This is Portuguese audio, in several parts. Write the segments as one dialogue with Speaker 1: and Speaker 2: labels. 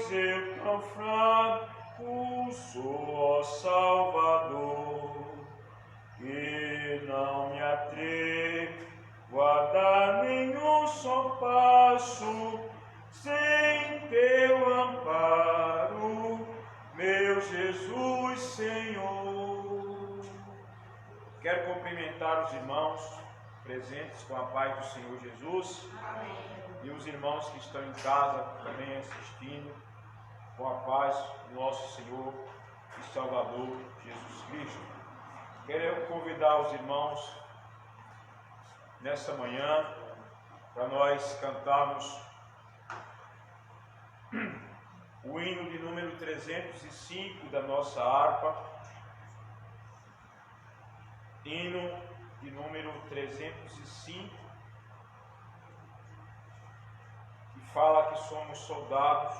Speaker 1: pois eu tão fraco sou, ó Salvador, que não me atrevo a dar nenhum só passo sem teu amparo, meu Jesus Senhor. Quero cumprimentar os irmãos presentes com a paz do Senhor Jesus. Amém. E os irmãos que estão em casa também assistindo, com a paz do nosso Senhor e Salvador Jesus Cristo. Quero convidar os irmãos nessa manhã para nós cantarmos o hino de número 305 da nossa harpa. Hino de número 305, que fala que somos soldados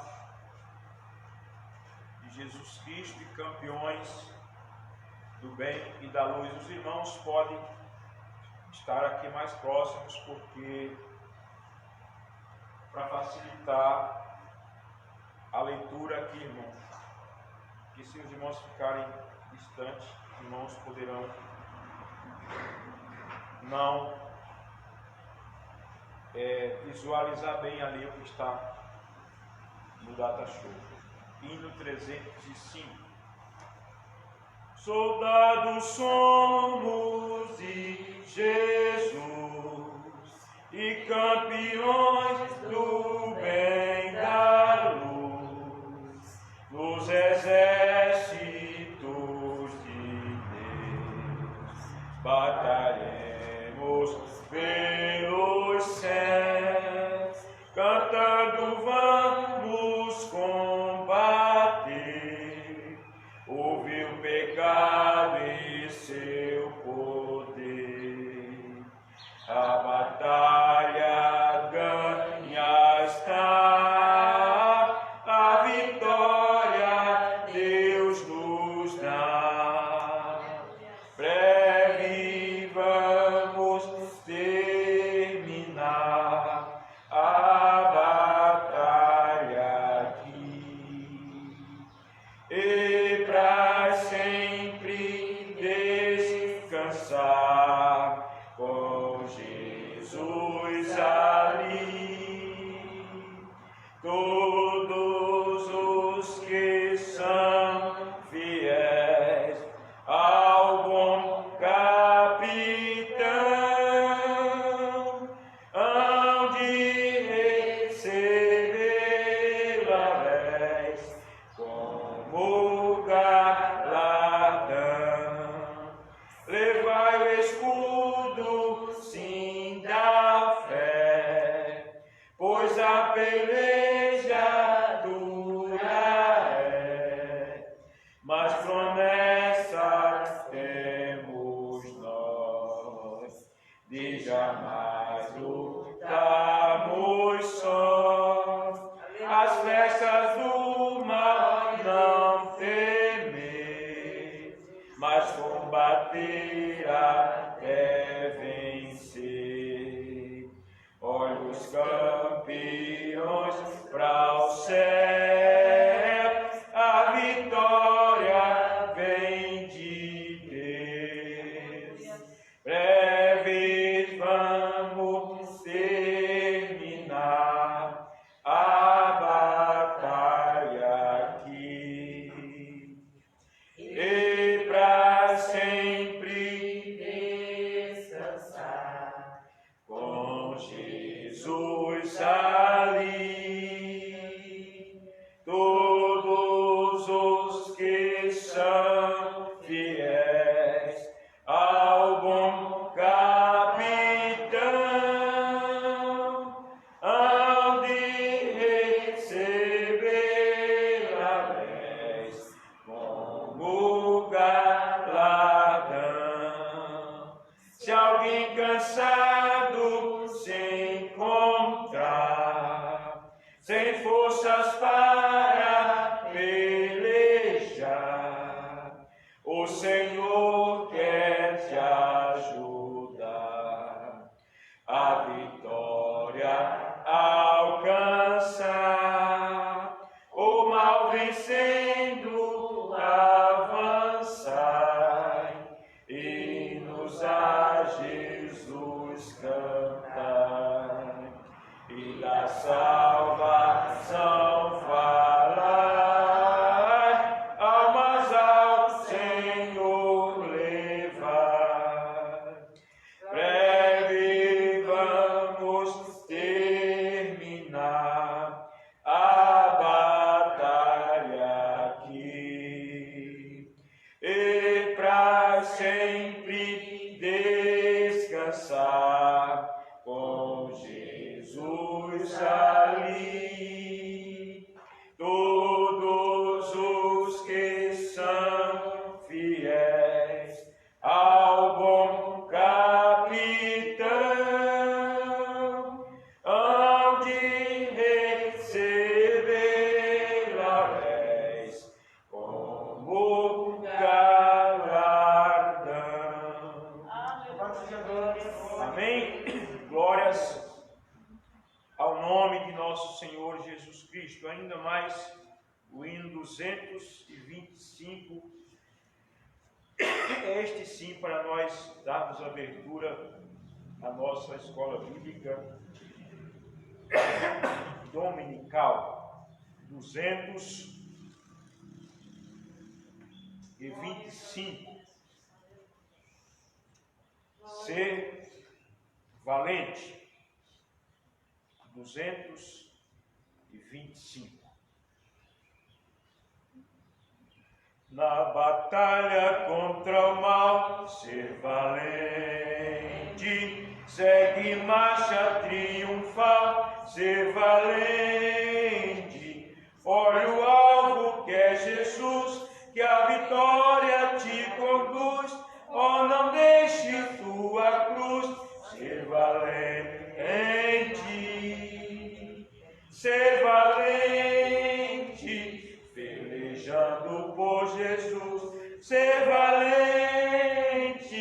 Speaker 1: de Jesus Cristo e campeões do bem e da luz. Os irmãos podem estar aqui mais próximos, porque para facilitar a leitura aqui, irmãos, que se os irmãos ficarem distantes, os irmãos poderão não visualizar bem ali o que está no data show. Hino 305. Soldados somos de Jesus e campeões do bem da luz, nos exércitos de Deus batalhemos pelos céus, cantando vamos combater, ouve o pecado e seu poder, a batalha ganha está, a vitória Deus nos dá. Breve vamos terminar a batalha aqui, e para sempre descansar com Jesus ali. Todos os que são fiéis ao bom capitão hão de receber aléis como galardão. Levai o escudo, sim, da fé, pois a peleja dura é, mas promessas temos nós, de jamais lutarmos sós. As flechas do mal não temer, mas combater até vencer. Olha os campeões para o céu, a vitória vem de Deus. Breves vamos terminar a batalha aqui, e para sempre descansar com Jesus ali. Todos os que são fiéis ao bom capitão hão de receber aléis como galardão. Se alguém cansado se encontrar, sem forças para pelejar, o Senhor quer te ajudar a vitória alcançar. O Jesus ali. Todos os que são fiéis ao bom capitão hão de receber lauréis como galardão. Amém? Glórias ao nome de nosso Senhor Jesus Cristo. Ainda mais o hino 225. Este sim, para nós darmos abertura à nossa escola bíblica dominical. 225. Ser valente. 225. Na batalha contra o mal, ser valente, segue marcha triunfal, ser valente, olha o alvo que é Jesus, que a vitória te conduz, oh, não deixe tua cruz, ser valente, ser valente, pelejando por Jesus, ser valente,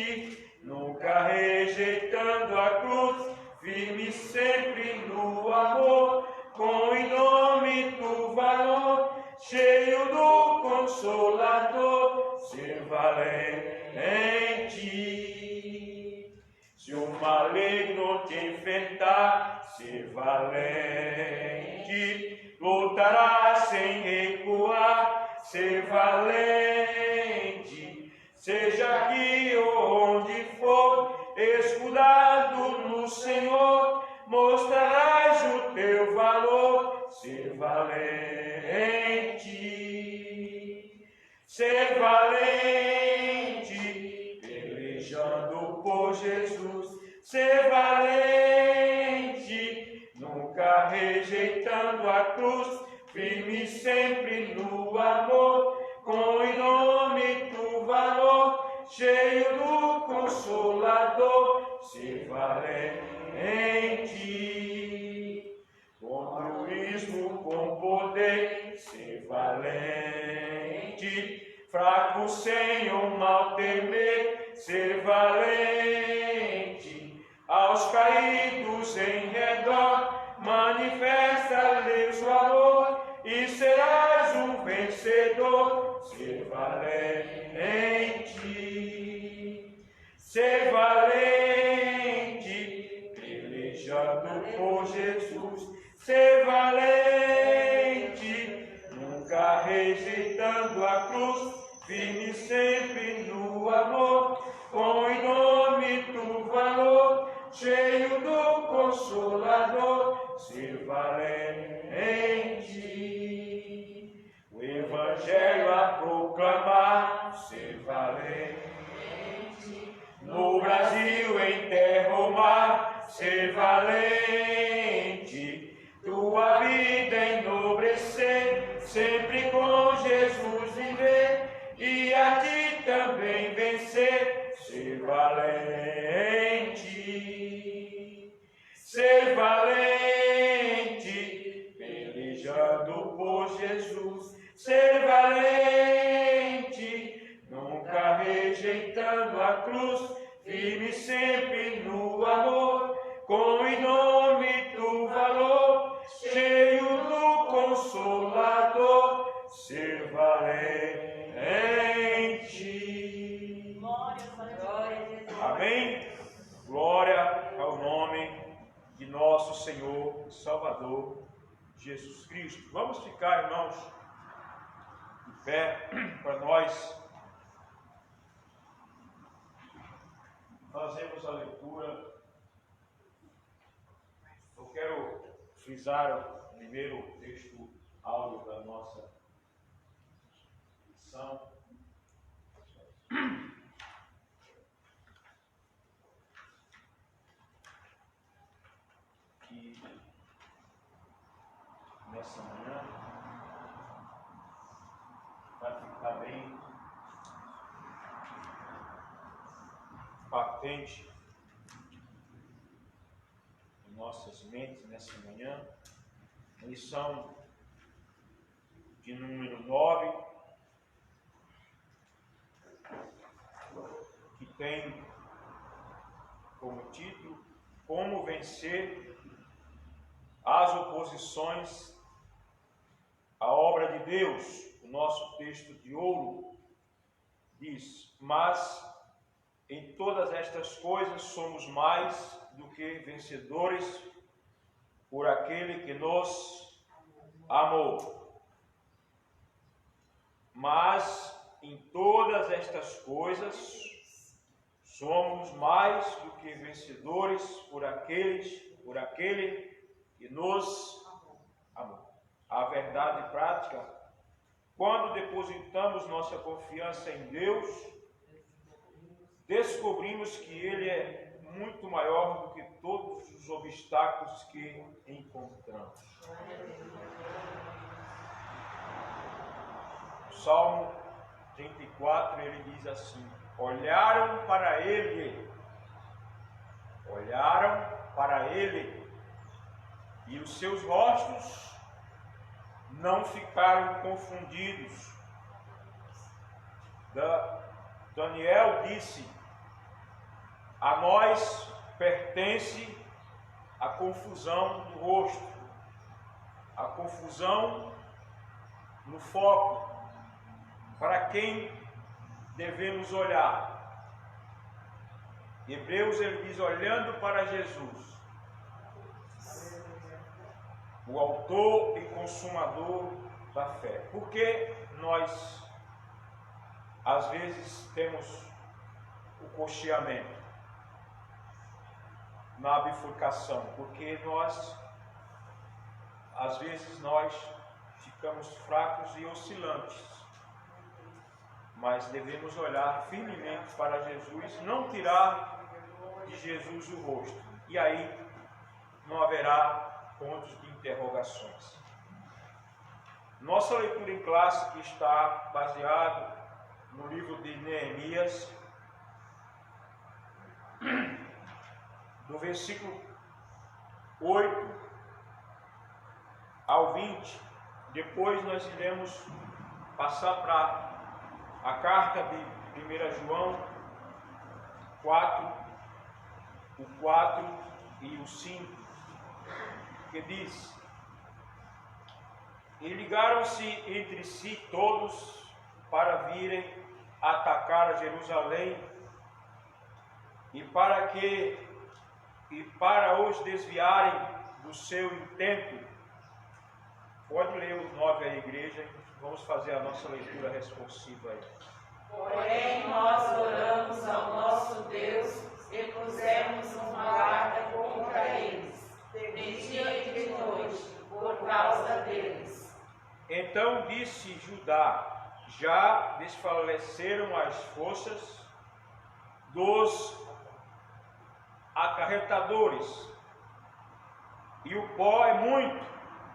Speaker 1: nunca rejeitando a cruz, firme sempre no amor, com indômito valor, cheio do Consolador, ser valente. Se o maligno te enfrentar, ser valente, lutará sem recuar, ser valente, seja aqui ou onde for, escudado no Senhor, mostrarás o teu valor, ser valente, ser valente, pelejando por Jesus, ser valente, nunca rejeitando a cruz, firme sempre no amor, com indômito valor, cheio do Consolador, ser valente, contra o ismo com poder, ser valente, fraco sem o mal temer, ser valente, aos caídos em redor, manifesta-lhes valor, e serás um vencedor, ser valente, ser valente, pelejando por Jesus, ser valente, nunca rejeitando a cruz, firme sempre no amor, com indômito valor, cheio do Consolador, ser valente, o Evangelho a proclamar, ser valente, no Brasil, em terra ou mar, ser valente, tua vida enobrecer, sempre com Jesus viver, e a ti também vencer, ser valente, ser valente, pelejando por Jesus, ser valente, nunca rejeitando a cruz, firme sempre no amor, com indômito valor, cheio do Consolador, ser valente. Amém? Glória ao nome de nosso Senhor e Salvador Jesus Cristo. Vamos ficar, irmãos, de pé para nós fazermos a leitura. Eu quero frisar o primeiro texto áudio da nossa lição. Que nessa manhã, para ficar bem patente em nossas mentes nessa manhã. Lição de número 9, que tem como título Como vencer as oposições à obra de Deus. O nosso texto de ouro diz: mas em todas estas coisas somos mais do que vencedores por aquele que nos amou. Mas em todas estas coisas somos mais do que vencedores por aquele que nos amou. A verdade prática, quando depositamos nossa confiança em Deus, descobrimos que Ele é muito maior do que todos os obstáculos que encontramos. O Salmo 34, ele diz assim: olharam para Ele, e os seus rostos não ficaram confundidos. Daniel disse: a nós pertence a confusão do rosto, a confusão no foco, para quem devemos olhar. Hebreus, ele diz, olhando para Jesus, o autor e consumador da fé. Porque nós, às vezes, temos o cocheamento na bifurcação? Porque às vezes, nós ficamos fracos e oscilantes. Mas devemos olhar firmemente para Jesus, não tirar de Jesus o rosto. E aí não haverá pontos de interrogações. Nossa leitura em classe, que está baseado no livro de Neemias, do versículo 8 ao 20. Depois nós iremos passar para a carta de 1 João 4, o 4 e o 5, que diz: e ligaram-se entre si todos para virem atacar a Jerusalém, e para os desviarem do seu intento. Pode ler os 9 à igreja. Vamos fazer a nossa leitura responsiva aí.
Speaker 2: Porém, nós oramos ao nosso Deus e pusemos uma guarda contra eles, de dia e de noite, por causa deles.
Speaker 1: Então disse Judá: já desfaleceram as forças dos acarretadores, e o pó é muito,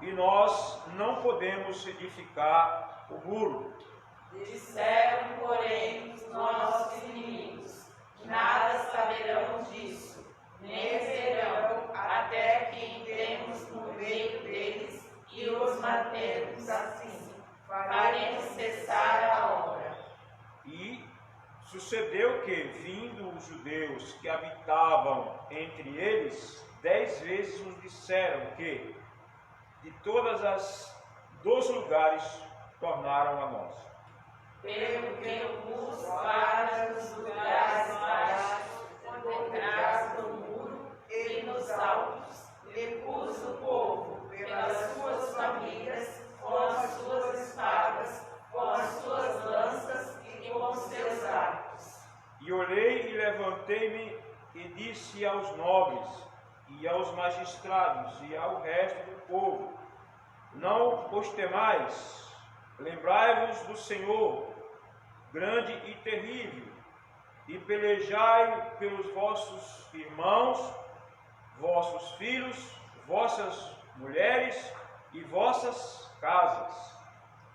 Speaker 1: e nós não podemos edificar o muro.
Speaker 2: Disseram, porém, os nossos inimigos: nada saberão disso, nem verão, até que entremos no meio deles e os matemos. Assim, faremos cessar a obra.
Speaker 1: E sucedeu que, vindo os judeus que habitavam entre eles, 10 vezes nos disseram que de dos lugares tornaram a nós.
Speaker 2: Pelo que os guardas dos lugares baixos, por trás do muro e nos altos, repus o povo, pelas suas famílias, com as suas espadas, com as suas lanças e com seus arcos.
Speaker 1: E olhei e levantei-me e disse aos nobres, e aos magistrados, e ao resto do povo: não os temais, lembrai-vos do Senhor, grande e terrível, e pelejai pelos vossos irmãos, vossos filhos, vossas mulheres e vossas casas.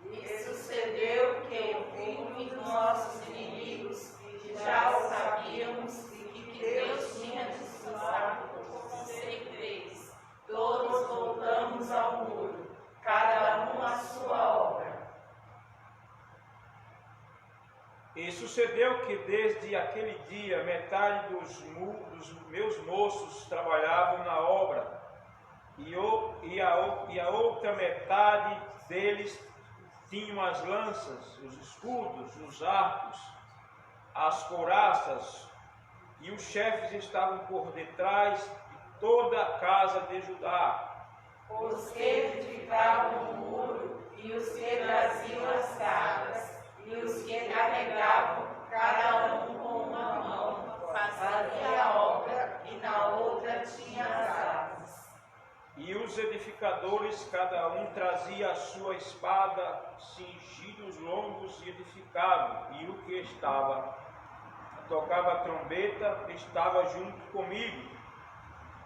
Speaker 2: E sucedeu que, ouvindo nossos inimigos, que já o sabíamos, e que Deus tinha desfrutado por conselho deles, todos voltamos ao muro, cada um à sua obra.
Speaker 1: E sucedeu que desde aquele dia metade dos meus moços trabalhavam na obra, e a outra metade deles tinham as lanças, os escudos, os arcos, as couraças, e os chefes estavam por detrás de toda a casa de Judá.
Speaker 2: Os que edificavam o muro, e os que traziam as cargas, e os que carregavam, cada um com uma mão, fazia a obra, e na outra tinha as armas.
Speaker 1: E os edificadores, cada um trazia a sua espada, cingidos longos e edificavam, e o que tocava a trombeta, estava junto comigo.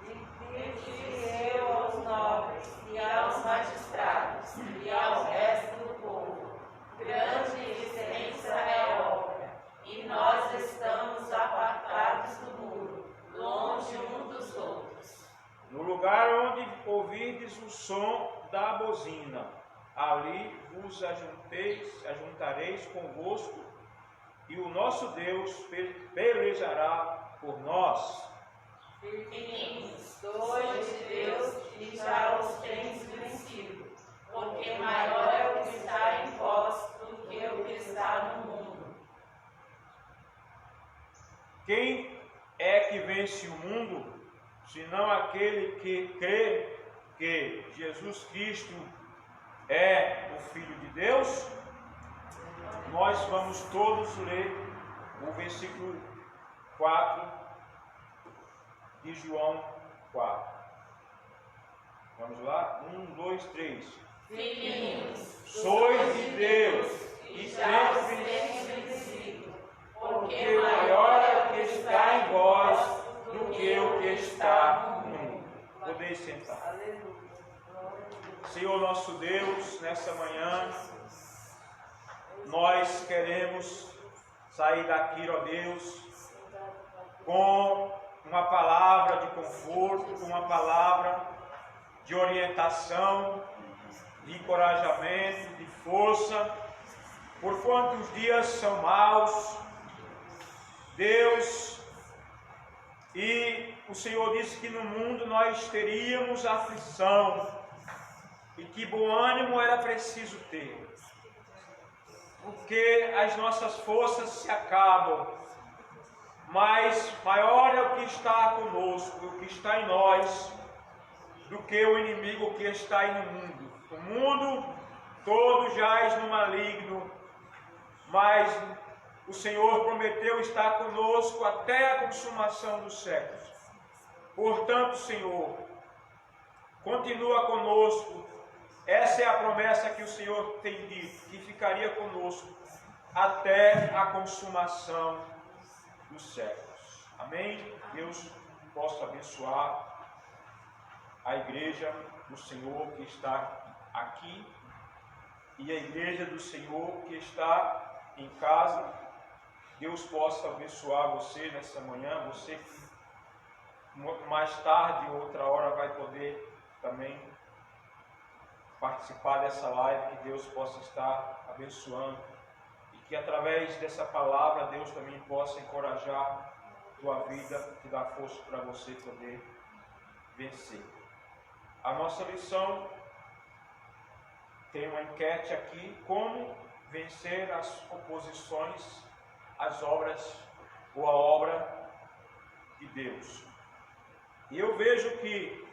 Speaker 2: E disse eu aos nobres, e aos magistrados, e ao resto do povo: grande e extensa é a obra, e nós estamos apartados do muro, longe um dos outros.
Speaker 1: No lugar onde ouvirdes o som da bozina, ali vos ajuntareis convosco, e o nosso Deus pelejará por nós.
Speaker 2: Firmes, dois de Deus, e já os tens vencido, porque maior é o que está em vós do que o que está no mundo.
Speaker 1: Quem é que vence o mundo, senão aquele que crê que Jesus Cristo é o Filho de Deus? Nós vamos todos ler o versículo 4 de João 4. Vamos lá? 1, 2, 3.
Speaker 2: Filhinhos,
Speaker 1: Sois de Deus
Speaker 2: e já os tens vencido, porque
Speaker 1: maior é o que está em vós do que o que está no mundo. Podeis sentar. Senhor nosso Deus, nessa manhã, nós queremos sair daqui, ó Deus, com uma palavra de conforto, com uma palavra de orientação, de encorajamento, de força, porquanto os dias são maus, Deus, e o Senhor disse que no mundo nós teríamos aflição, e que bom ânimo era preciso ter, porque as nossas forças se acabam, mas maior é o que está conosco, o que está em nós, do que o inimigo que está aí no mundo. O mundo todo jaz no maligno, mas o Senhor prometeu estar conosco até a consumação dos séculos. Portanto, Senhor, continua conosco. Essa é a promessa que o Senhor tem dito, que ficaria conosco até a consumação dos séculos. Amém? Deus possa abençoar a igreja do Senhor que está aqui e a igreja do Senhor que está em casa. Deus possa abençoar você nessa manhã, você que mais tarde, outra hora, vai poder também participar dessa live, que Deus possa estar abençoando e que através dessa palavra Deus também possa encorajar a tua vida, te dar força para você poder vencer. A nossa lição tem uma enquete aqui: como vencer as oposições às obras ou à obra de Deus. E eu vejo que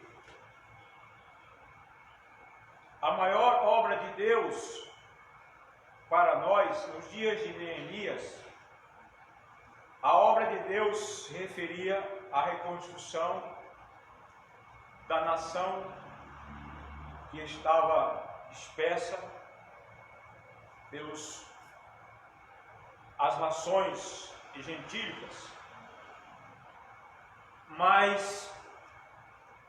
Speaker 1: a maior obra de Deus para nós, nos dias de Neemias, a obra de Deus se referia à reconstrução da nação que estava dispersa pelas nações gentílicas. Mas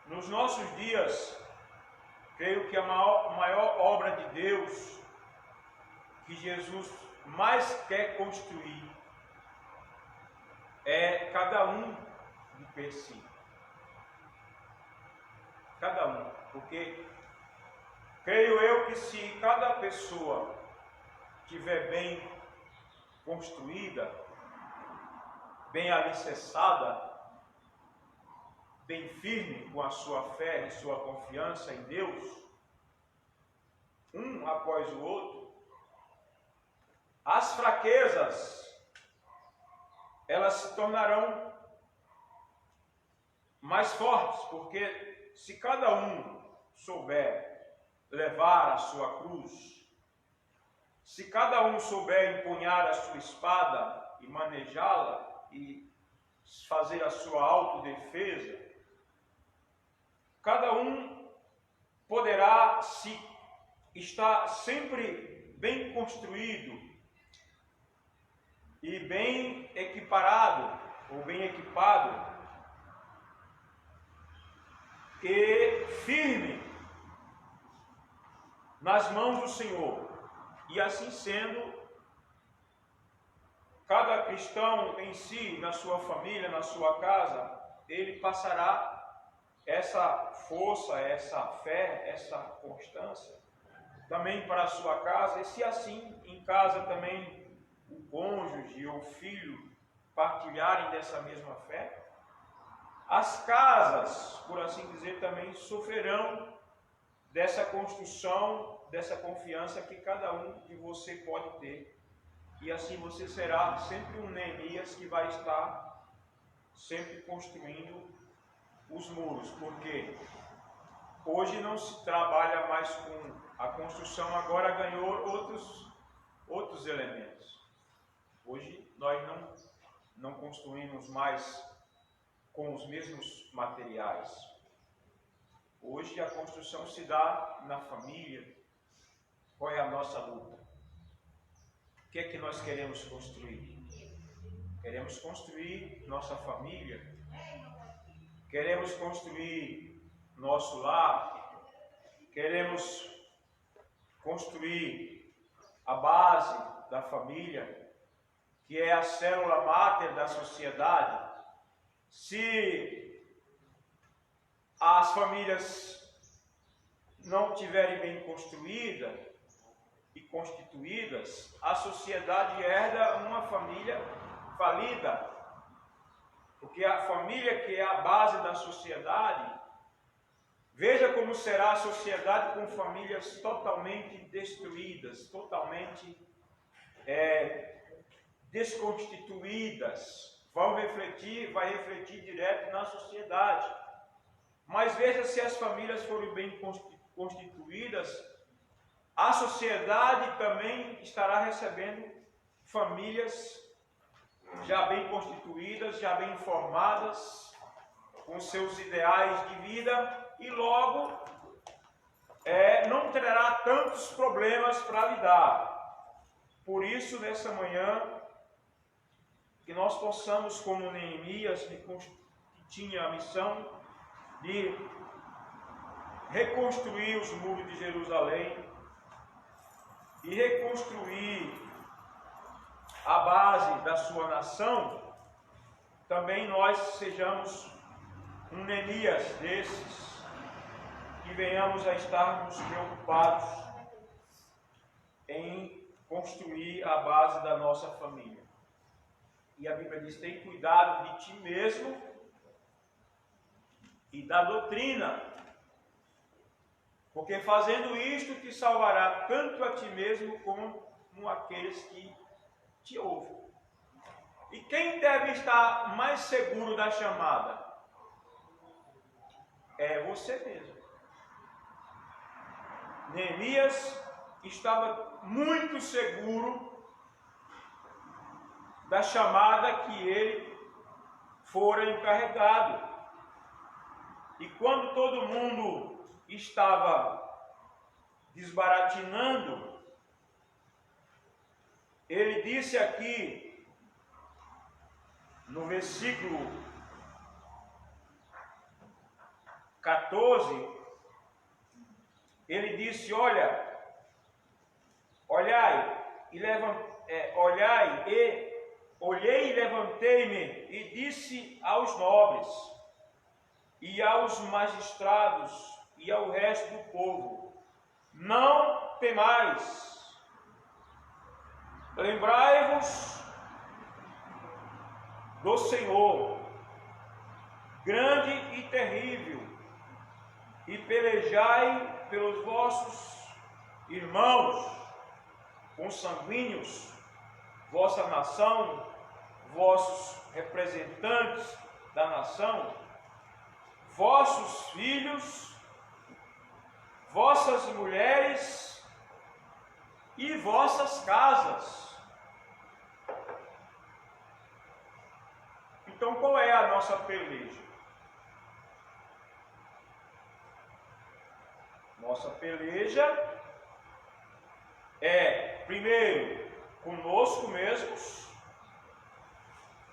Speaker 1: nos nossos dias creio que a maior obra de Deus que Jesus mais quer construir é cada um de per si. Cada um. Porque creio eu que se cada pessoa estiver bem construída, bem alicerçada, bem firme com a sua fé e sua confiança em Deus, um após o outro, as fraquezas, elas se tornarão mais fortes, porque se cada um souber levar a sua cruz, se cada um souber empunhar a sua espada e manejá-la e fazer a sua autodefesa, cada um poderá se estar sempre bem construído e bem equiparado ou bem equipado e firme nas mãos do Senhor. E assim sendo, cada cristão em si, na sua família, na sua casa, ele passará essa força, essa fé, essa constância também para a sua casa. E se assim em casa também o cônjuge ou o filho partilharem dessa mesma fé, as casas, por assim dizer, também sofrerão dessa construção, dessa confiança que cada um de você pode ter. E assim você será sempre um Neemias que vai estar sempre construindo os muros, porque hoje não se trabalha mais com a construção, agora ganhou outros elementos. Hoje nós não construímos mais com os mesmos materiais. Hoje a construção se dá na família. Qual é a nossa luta? O que é que nós queremos construir? Queremos construir nossa família? Queremos construir nosso lar? Queremos construir a base da família, que é a célula máter da sociedade? Se as famílias não estiverem bem construídas e constituídas, a sociedade herda uma família falida. Porque a família, que é a base da sociedade, veja como será a sociedade com famílias totalmente destruídas, totalmente desconstituídas. Vai refletir direto na sociedade. Mas veja, se as famílias forem bem constituídas, a sociedade também estará recebendo famílias já bem constituídas, já bem formadas, com seus ideais de vida, e logo não terá tantos problemas para lidar. Por isso, nessa manhã, que nós possamos, como Neemias, que tinha a missão de reconstruir os muros de Jerusalém e reconstruir a base da sua nação, também nós sejamos um Neemias desses, que venhamos a estarmos preocupados em construir a base da nossa família. E a Bíblia diz: tem cuidado de ti mesmo e da doutrina, porque fazendo isto te salvará tanto a ti mesmo como aqueles que te ouvem. E quem deve estar mais seguro da chamada? É você mesmo. Neemias estava muito seguro da chamada que ele fora encarregado. E quando todo mundo estava desbaratinando, ele disse aqui no versículo 14: ele disse: olhai olhei e levantei-me e disse aos nobres e aos magistrados e ao resto do povo: não temais, lembrai-vos do Senhor, grande e terrível, e pelejai pelos vossos irmãos consanguíneos, vossa nação, vossos representantes da nação, vossos filhos, vossas mulheres e vossas casas. Então, qual é a nossa peleja? Nossa peleja é, primeiro, conosco mesmos,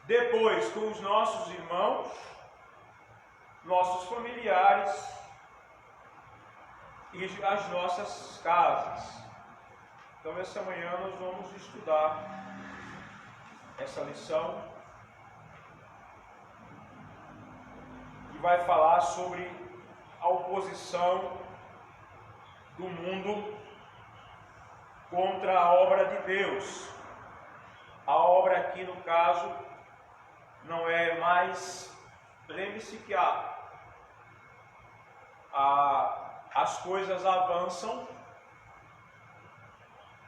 Speaker 1: depois com os nossos irmãos, nossos familiares e as nossas casas. Então, essa manhã nós vamos estudar essa lição que vai falar sobre a oposição do mundo contra a obra de Deus. A obra aqui, no caso, não é mais... Lembre-se que as coisas avançam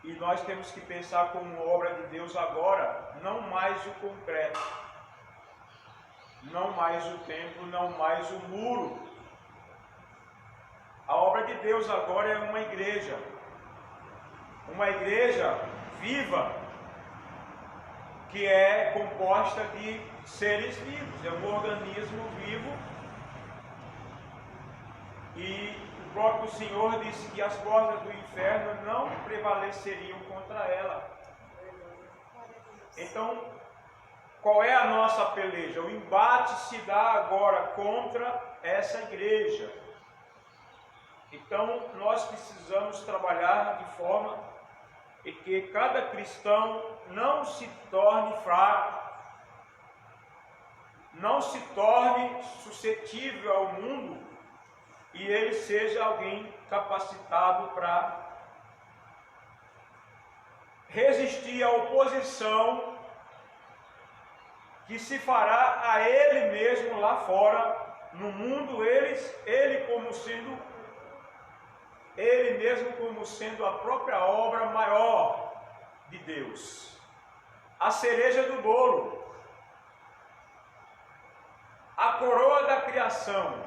Speaker 1: e nós temos que pensar como obra de Deus agora, não mais o concreto, não mais o templo, não mais o muro. A obra de Deus agora é uma igreja viva, que é composta de seres vivos, é um organismo vivo, e o próprio Senhor disse que as portas do inferno não prevaleceriam contra ela. Então, qual é a nossa peleja? O embate se dá agora contra essa igreja. Então, nós precisamos trabalhar de forma que cada cristão não se torne fraco, não se torne suscetível ao mundo, e ele seja alguém capacitado para resistir à oposição que se fará a ele mesmo lá fora, no mundo, ele mesmo como sendo a própria obra maior de Deus, a cereja do bolo, a coroa da criação.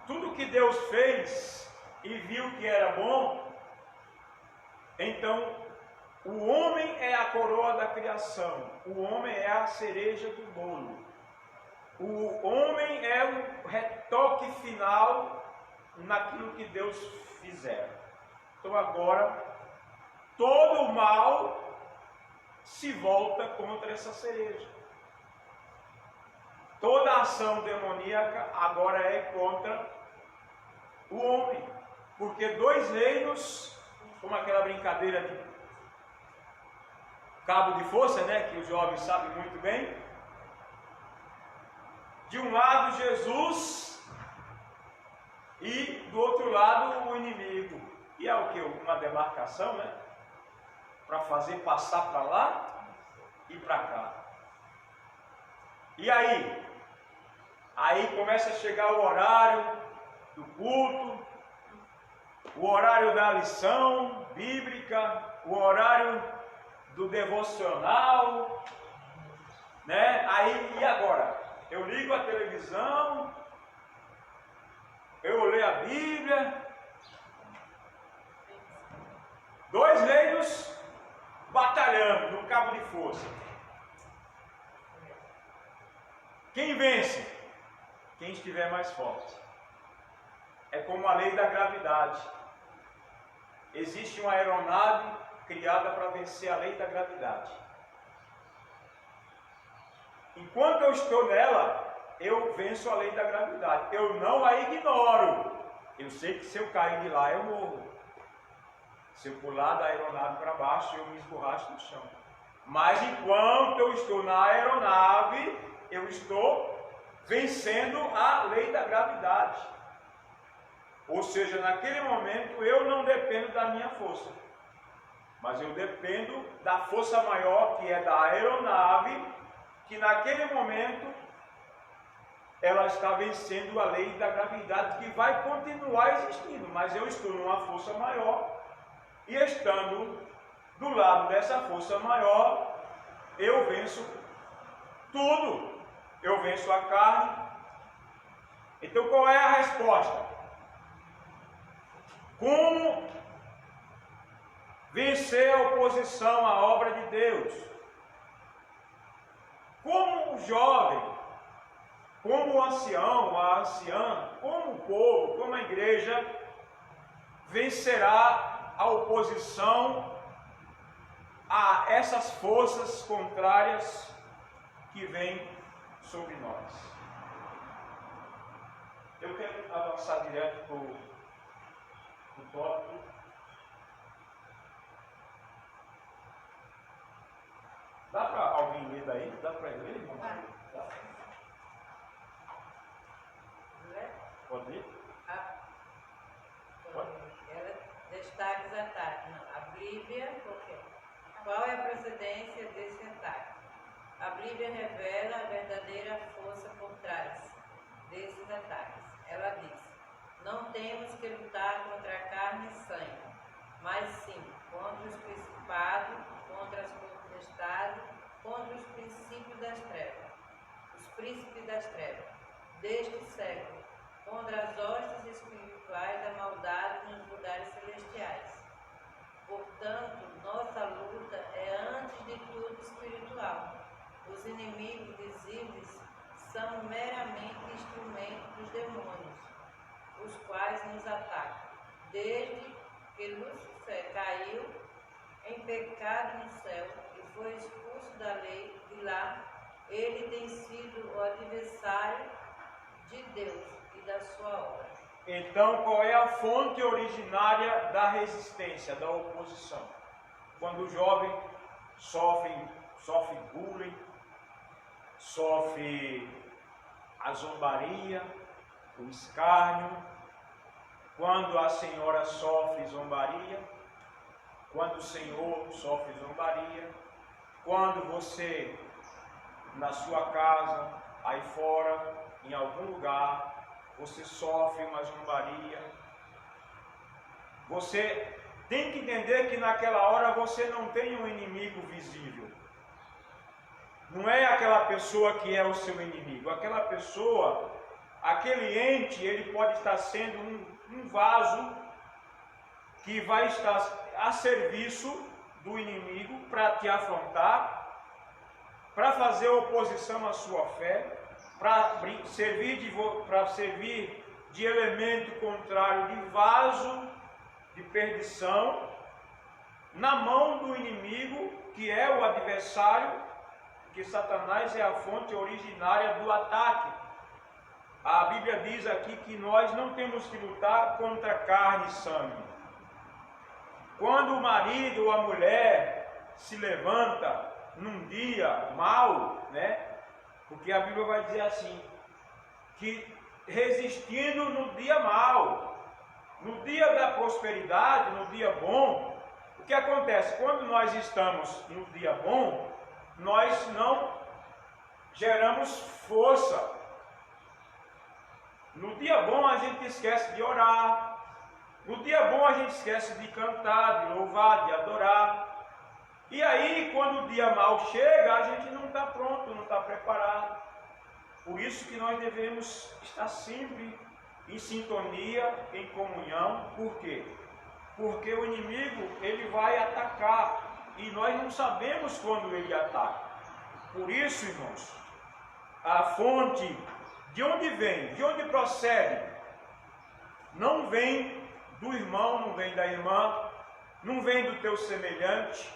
Speaker 1: Tudo que Deus fez e viu que era bom, então o homem é a coroa da criação, o homem é a cereja do bolo, o homem é o retoque final naquilo que Deus fizer. Então agora todo o mal se volta contra essa cereja. Toda a ação demoníaca agora é contra o homem, porque dois reinos, como aquela brincadeira de cabo de força, né, que os jovens sabem muito bem. De um lado Jesus e do outro lado o inimigo. E é o que? Uma demarcação, né? Para fazer passar para lá e para cá. E aí? Aí começa a chegar o horário do culto, o horário da lição bíblica, o horário do devocional, né? Aí, e agora? Eu ligo a televisão, eu leio a Bíblia. Dois reinos batalhando no cabo de força. Quem vence? Quem estiver mais forte. É como a lei da gravidade. Existe uma aeronave criada para vencer a lei da gravidade. Enquanto eu estou nela, eu venço a lei da gravidade. Eu não a ignoro. Eu sei que se eu cair de lá, eu morro. Se eu pular da aeronave para baixo, eu me esborracho no chão. Mas enquanto eu estou na aeronave, eu estou vencendo a lei da gravidade. Ou seja, naquele momento eu não dependo da minha força, mas eu dependo da força maior, que é da aeronave, que naquele momento ela está vencendo a lei da gravidade, que vai continuar existindo, mas eu estou numa força maior, e estando do lado dessa força maior, eu venço tudo. Eu venço a carne. Então qual é a resposta? Como vencer a oposição à obra de Deus? Como o jovem, como o ancião, a anciã, como o povo, como a igreja vencerá a oposição a essas forças contrárias que vêm sobre nós? Eu quero avançar direto para o tópico. Dá para alguém ler daí? Dá para ler, irmão? Dá. Pode ler?
Speaker 2: Ela destaques ataques. Não, a Bíblia, qual é a procedência desse ataque? A Bíblia revela a verdadeira força por trás desses ataques. Ela diz: não temos que lutar contra a carne e sangue, mas sim contra os principados, contra as potestades, contra os princípios das trevas, os príncipes das trevas deste século, contra as hostes espirituais da maldade nos lugares celestiais. Portanto, nossa luta é antes de tudo espiritual. Os inimigos visíveis são meramente instrumentos dos demônios, os quais nos atacam. Desde que Lúcifer caiu em pecado no céu e foi expulso da lei, de lá ele tem sido o adversário de Deus e da sua obra.
Speaker 1: Então, qual é a fonte originária da resistência, da oposição? Quando o jovem sofre bullying, sofre a zombaria, o escárnio, quando a senhora sofre zombaria, quando o senhor sofre zombaria, quando você, na sua casa, aí fora, em algum lugar, você sofre uma zombaria, você tem que entender que naquela hora você não tem um inimigo visível. Não é aquela pessoa que é o seu inimigo. Aquela pessoa, aquele ente, ele pode estar sendo um vaso que vai estar a serviço do inimigo para te afrontar, para fazer oposição à sua fé, para servir de elemento contrário, de vaso de perdição, na mão do inimigo, que é o adversário, que Satanás é a fonte originária do ataque. A Bíblia diz aqui que nós não temos que lutar contra carne e sangue. Quando o marido ou a mulher se levanta num dia mau, porque a Bíblia vai dizer assim, que resistindo no dia mau, no dia da prosperidade, no dia bom, o que acontece? Quando nós estamos no dia bom, nós não geramos força. No dia bom a gente esquece de orar, no dia bom a gente esquece de cantar, de louvar, de adorar. E aí, quando o dia mau chega, a gente não está pronto, não está preparado. Por isso que nós devemos estar sempre em sintonia, em comunhão. Por quê? Porque o inimigo, ele vai atacar e nós não sabemos quando ele ataca. Por isso, irmãos, a fonte, de onde vem, de onde procede, não vem do irmão, não vem da irmã, não vem do teu semelhante,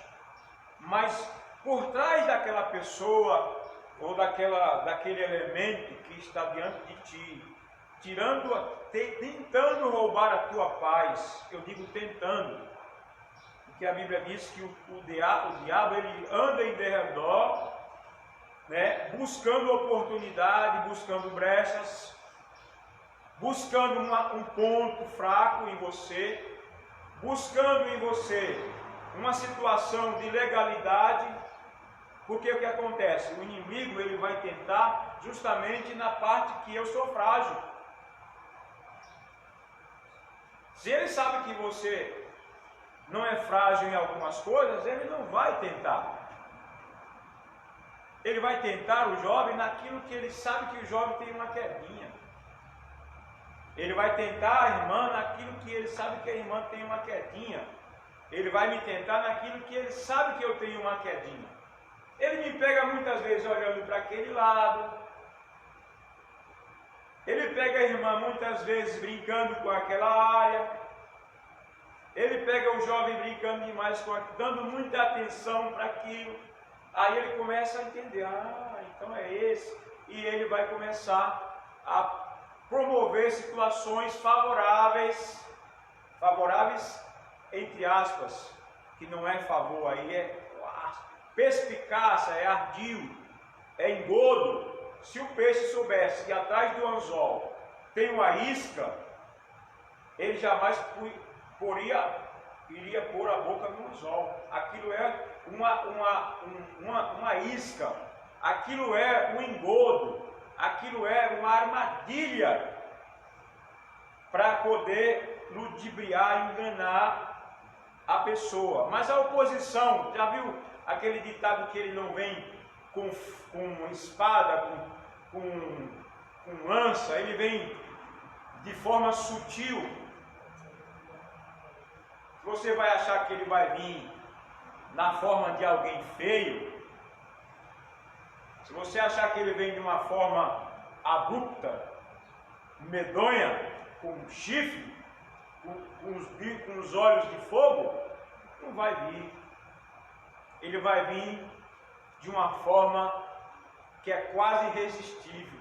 Speaker 1: mas por trás daquela pessoa ou daquele elemento que está diante de ti, tentando roubar a tua paz. Eu digo tentando, porque a Bíblia diz que o diabo ele anda em derredor, né, buscando oportunidade, buscando brechas, buscando um ponto fraco em você, buscando em você uma situação de legalidade, porque o que acontece? O inimigo ele vai tentar justamente na parte que eu sou frágil. Se ele sabe que você não é frágil em algumas coisas, ele não vai tentar. Ele vai tentar o jovem naquilo que ele sabe que o jovem tem uma quedinha. Ele vai tentar a irmã naquilo que ele sabe que a irmã tem uma quedinha. Ele vai me tentar naquilo que ele sabe que eu tenho uma quedinha. Ele me pega muitas vezes olhando para aquele lado. Ele pega a irmã muitas vezes brincando com aquela área. Ele pega o jovem brincando demais, dando muita atenção para aquilo. Aí ele começa a entender, então é esse. E ele vai começar a promover situações favoráveis entre aspas, que não é favor, aí é perspicácia, é ardil, é engodo. Se o peixe soubesse que atrás do anzol tem uma isca, ele jamais iria pôr a boca no anzol. Aquilo é uma isca, aquilo é um engodo, aquilo é uma armadilha para poder ludibriar, enganar a pessoa. Mas a oposição, já viu aquele ditado que ele não vem com espada, com lança, ele vem de forma sutil. Você vai achar que ele vai vir na forma de alguém feio. Se você achar que ele vem de uma forma abrupta, medonha, com chifre, com os olhos de fogo, não vai vir. Ele vai vir de uma forma que é quase irresistível.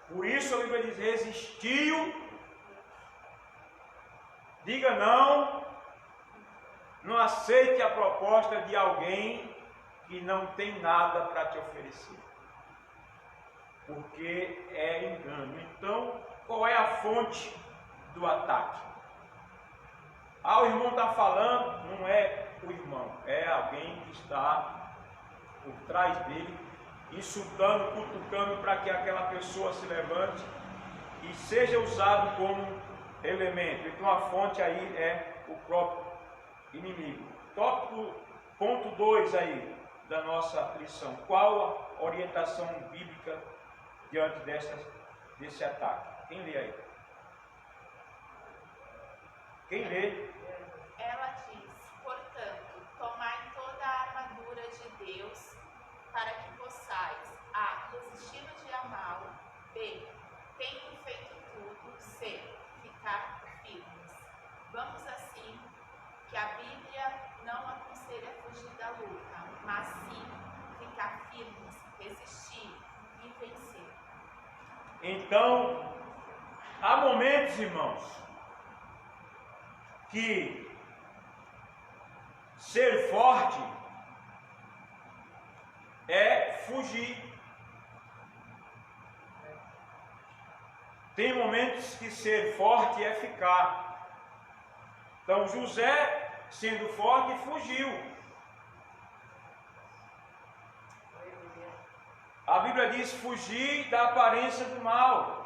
Speaker 1: Por isso a Bíblia diz: resistiu, diga não aceite a proposta de alguém que não tem nada para te oferecer, porque é engano. Então, qual é a fonte do ataque? O irmão está falando, não é o irmão, é alguém que está por trás dele, insultando, cutucando para que aquela pessoa se levante e seja usado como elemento. Então a fonte aí é o próprio inimigo. Tópico ponto 2 aí da nossa lição. Qual a orientação bíblica diante desse ataque? Quem lê aí? Quem lê?
Speaker 2: Ela diz: portanto, tomai toda a armadura de Deus, para que possais A. resistir no dia mau, B. tendo feito tudo, C. ficar firmes. Vamos assim, que a Bíblia não aconselha fugir da luta, mas sim ficar firmes, resistir e vencer.
Speaker 1: Então, há momentos, irmãos, que ser forte é fugir. Tem momentos que ser forte é ficar. Então José, sendo forte, fugiu. A Bíblia diz: fugir da aparência do mal.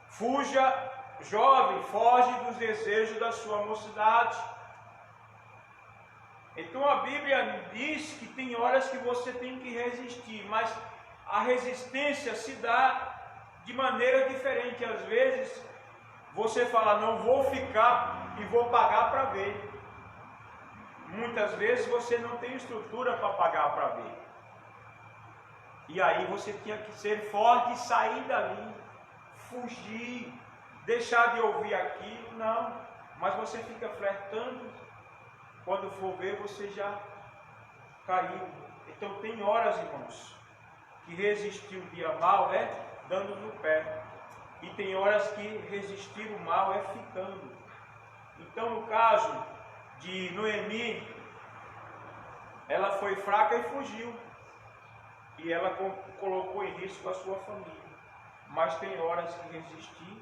Speaker 1: Fuja, jovem, foge dos desejos da sua mocidade. Então a Bíblia diz que tem horas que você tem que resistir, mas a resistência se dá de maneira diferente. Às vezes você fala: não vou ficar e vou pagar para ver. Muitas vezes você não tem estrutura para pagar para ver. E aí você tinha que ser forte e sair dali, fugir, deixar de ouvir aquilo. Não, mas você fica flertando, quando for ver você já caiu. Então tem horas, irmãos, que resistir o dia mal é dando no pé. E tem horas que resistir o mal é ficando. Então, no caso de Noemi, ela foi fraca e fugiu. E ela colocou em risco a sua família. Mas tem horas que resistir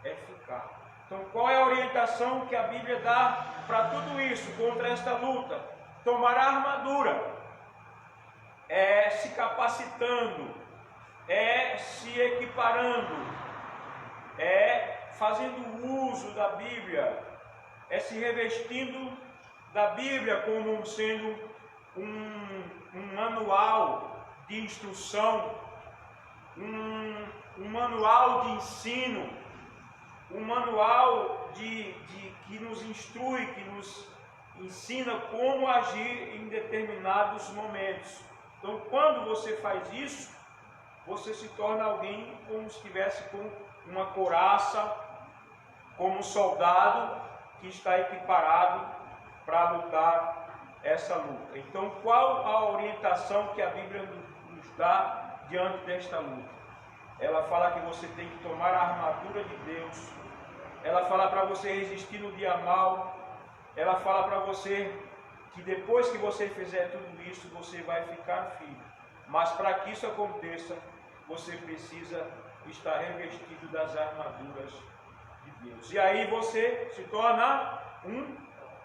Speaker 1: é ficar. Então, qual é a orientação que a Bíblia dá para tudo isso, contra esta luta? Tomar a armadura, é se capacitando, é se equiparando, é fazendo uso da Bíblia, é se revestindo da Bíblia como sendo um manual de instrução, um manual de ensino, um manual que nos instrui, que nos ensina como agir em determinados momentos. Então, quando você faz isso, você se torna alguém como se estivesse com uma couraça, como um soldado que está equiparado para lutar essa luta. Então, qual a orientação que a Bíblia nos dá diante desta luta? Ela fala que você tem que tomar a armadura de Deus. Ela fala para você resistir no dia mal. Ela fala para você que depois que você fizer tudo isso, você vai ficar firme. Mas para que isso aconteça, você precisa estar revestido das armaduras de Deus. E aí você se torna um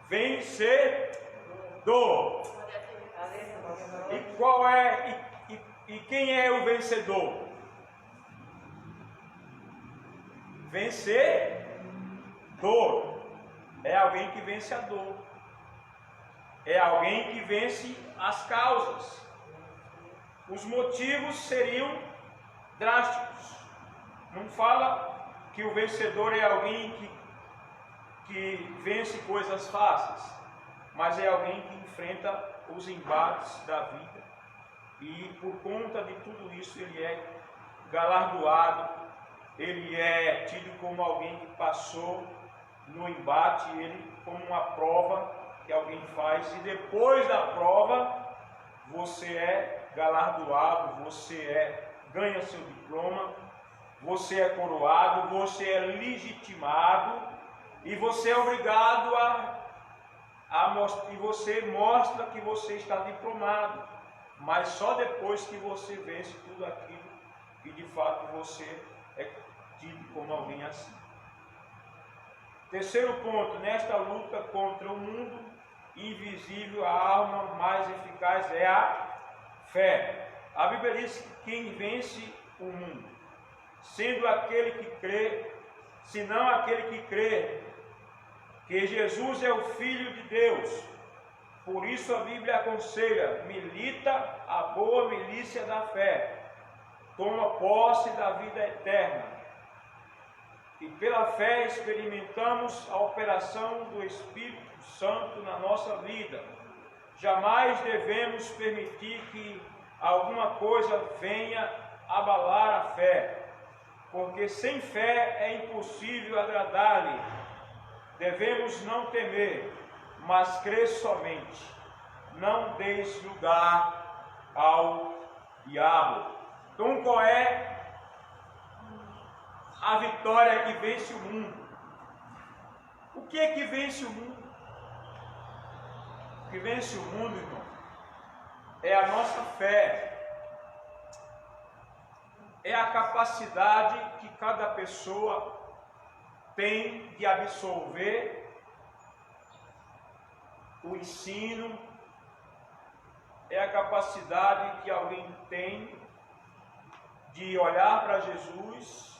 Speaker 1: vencedor. E qual é e quem é o vencedor? Vencedor é alguém que vence a dor, é alguém que vence as causas. Os motivos seriam drásticos. Não fala que o vencedor é alguém que vence coisas fáceis, mas é alguém que enfrenta os embates da vida e por conta de tudo isso ele é galardoado, ele é tido como alguém que passou no embate, ele como uma prova que alguém faz, e depois da prova você é galardoado, você ganha seu diploma, você é coroado, você é legitimado e você é obrigado e você mostra que você está diplomado, mas só depois que você vence tudo aquilo e de fato você é tido como alguém assim. Terceiro ponto, nesta luta contra o mundo invisível, a arma mais eficaz é a fé. A Bíblia diz que quem vence o mundo, sendo aquele que crê, senão aquele que crê que Jesus é o Filho de Deus. Por isso a Bíblia aconselha: milita a boa milícia da fé, toma posse da vida eterna. E pela fé experimentamos a operação do Espírito Santo na nossa vida. Jamais devemos permitir que alguma coisa venha abalar a fé, porque sem fé é impossível agradar-lhe. Devemos não temer, mas crer somente. Não deis lugar ao diabo. Então, qual é a vitória que vence o mundo? O que é que vence o mundo? O que vence o mundo, irmão, é a nossa fé. É a capacidade que cada pessoa tem de absorver o ensino, é a capacidade que alguém tem de olhar para Jesus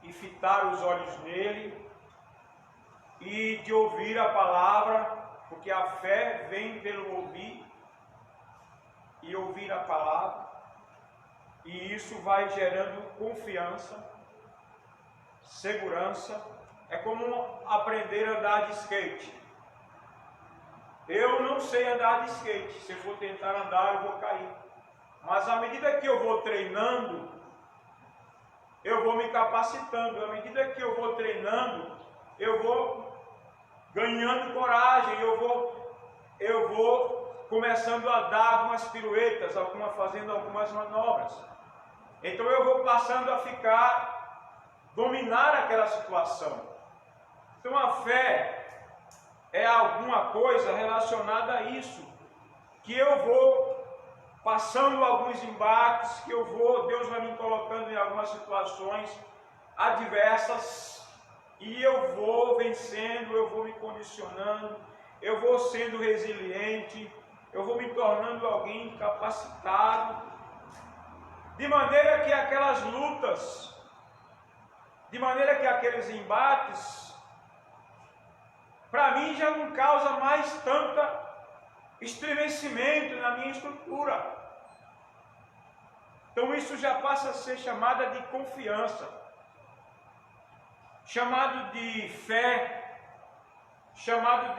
Speaker 1: e fitar os olhos nele e de ouvir a palavra, porque a fé vem pelo ouvir e ouvir a palavra, e isso vai gerando confiança, segurança. É como aprender a andar de skate. Eu não sei andar de skate, se eu for tentar andar eu vou cair, mas à medida que eu vou treinando, eu vou me capacitando, à medida que eu vou treinando, eu vou ganhando coragem, eu vou começando a dar algumas piruetas, fazendo algumas manobras. Então eu vou passando a dominar aquela situação. Então a fé é alguma coisa relacionada a isso, que eu vou passando alguns embates, Deus vai me colocando em algumas situações adversas, e eu vou vencendo, eu vou me condicionando, eu vou sendo resiliente, eu vou me tornando alguém capacitado, de maneira que aquelas lutas, de maneira que aqueles embates, para mim já não causa mais tanta estremecimento na minha estrutura. Então isso já passa a ser chamada de confiança, chamado de fé, chamado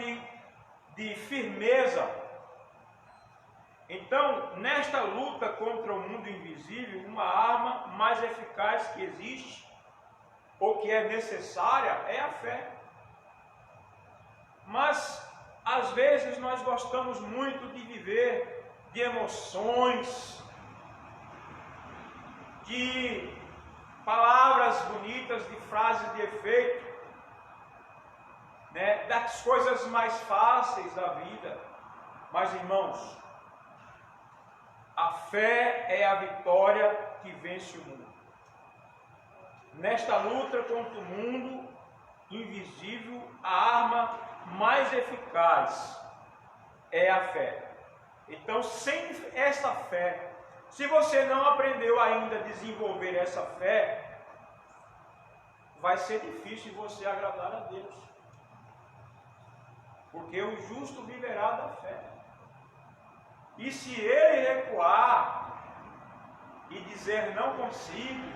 Speaker 1: de firmeza. Então, nesta luta contra o mundo invisível, uma arma mais eficaz que existe, ou que é necessária, é a fé. Mas, às vezes, nós gostamos muito de viver de emoções, de palavras bonitas, de frases de efeito, né, das coisas mais fáceis da vida. Mas, irmãos, a fé é a vitória que vence o mundo. Nesta luta contra o mundo invisível, a arma mais eficaz é a fé. Então, sem essa fé, se você não aprendeu ainda a desenvolver essa fé, vai ser difícil você agradar a Deus. Porque o justo viverá da fé. E se ele recuar e dizer não consigo,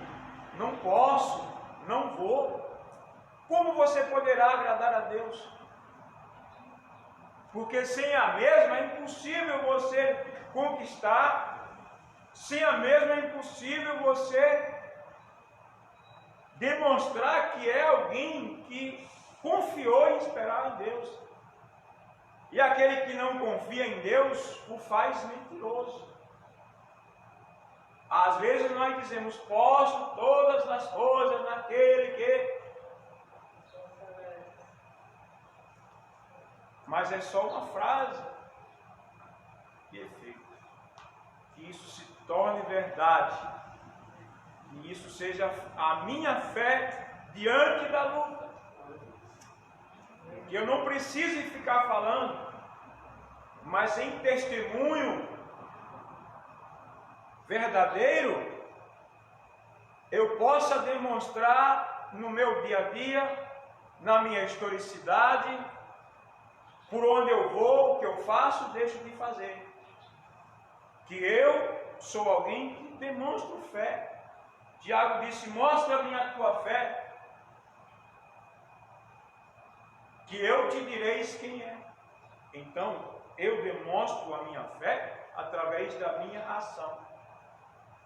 Speaker 1: não posso, não vou, como você poderá agradar a Deus? Porque sem a mesma é impossível você conquistar, sem a mesma é impossível você demonstrar que é alguém que confiou em esperar em Deus. E aquele que não confia em Deus o faz mentiroso. Às vezes nós dizemos, posso todas as coisas naquele que... Mas é só uma frase de efeito. Que isso se torne verdade. Que isso seja a minha fé diante da luta. Que eu não precise ficar falando, mas em testemunho verdadeiro, eu possa demonstrar no meu dia a dia, na minha historicidade, por onde eu vou, o que eu faço, deixo de fazer. Que eu sou alguém que demonstro fé. Tiago disse, mostra-me a tua fé, que eu te direis quem é. Então, eu demonstro a minha fé através da minha ação,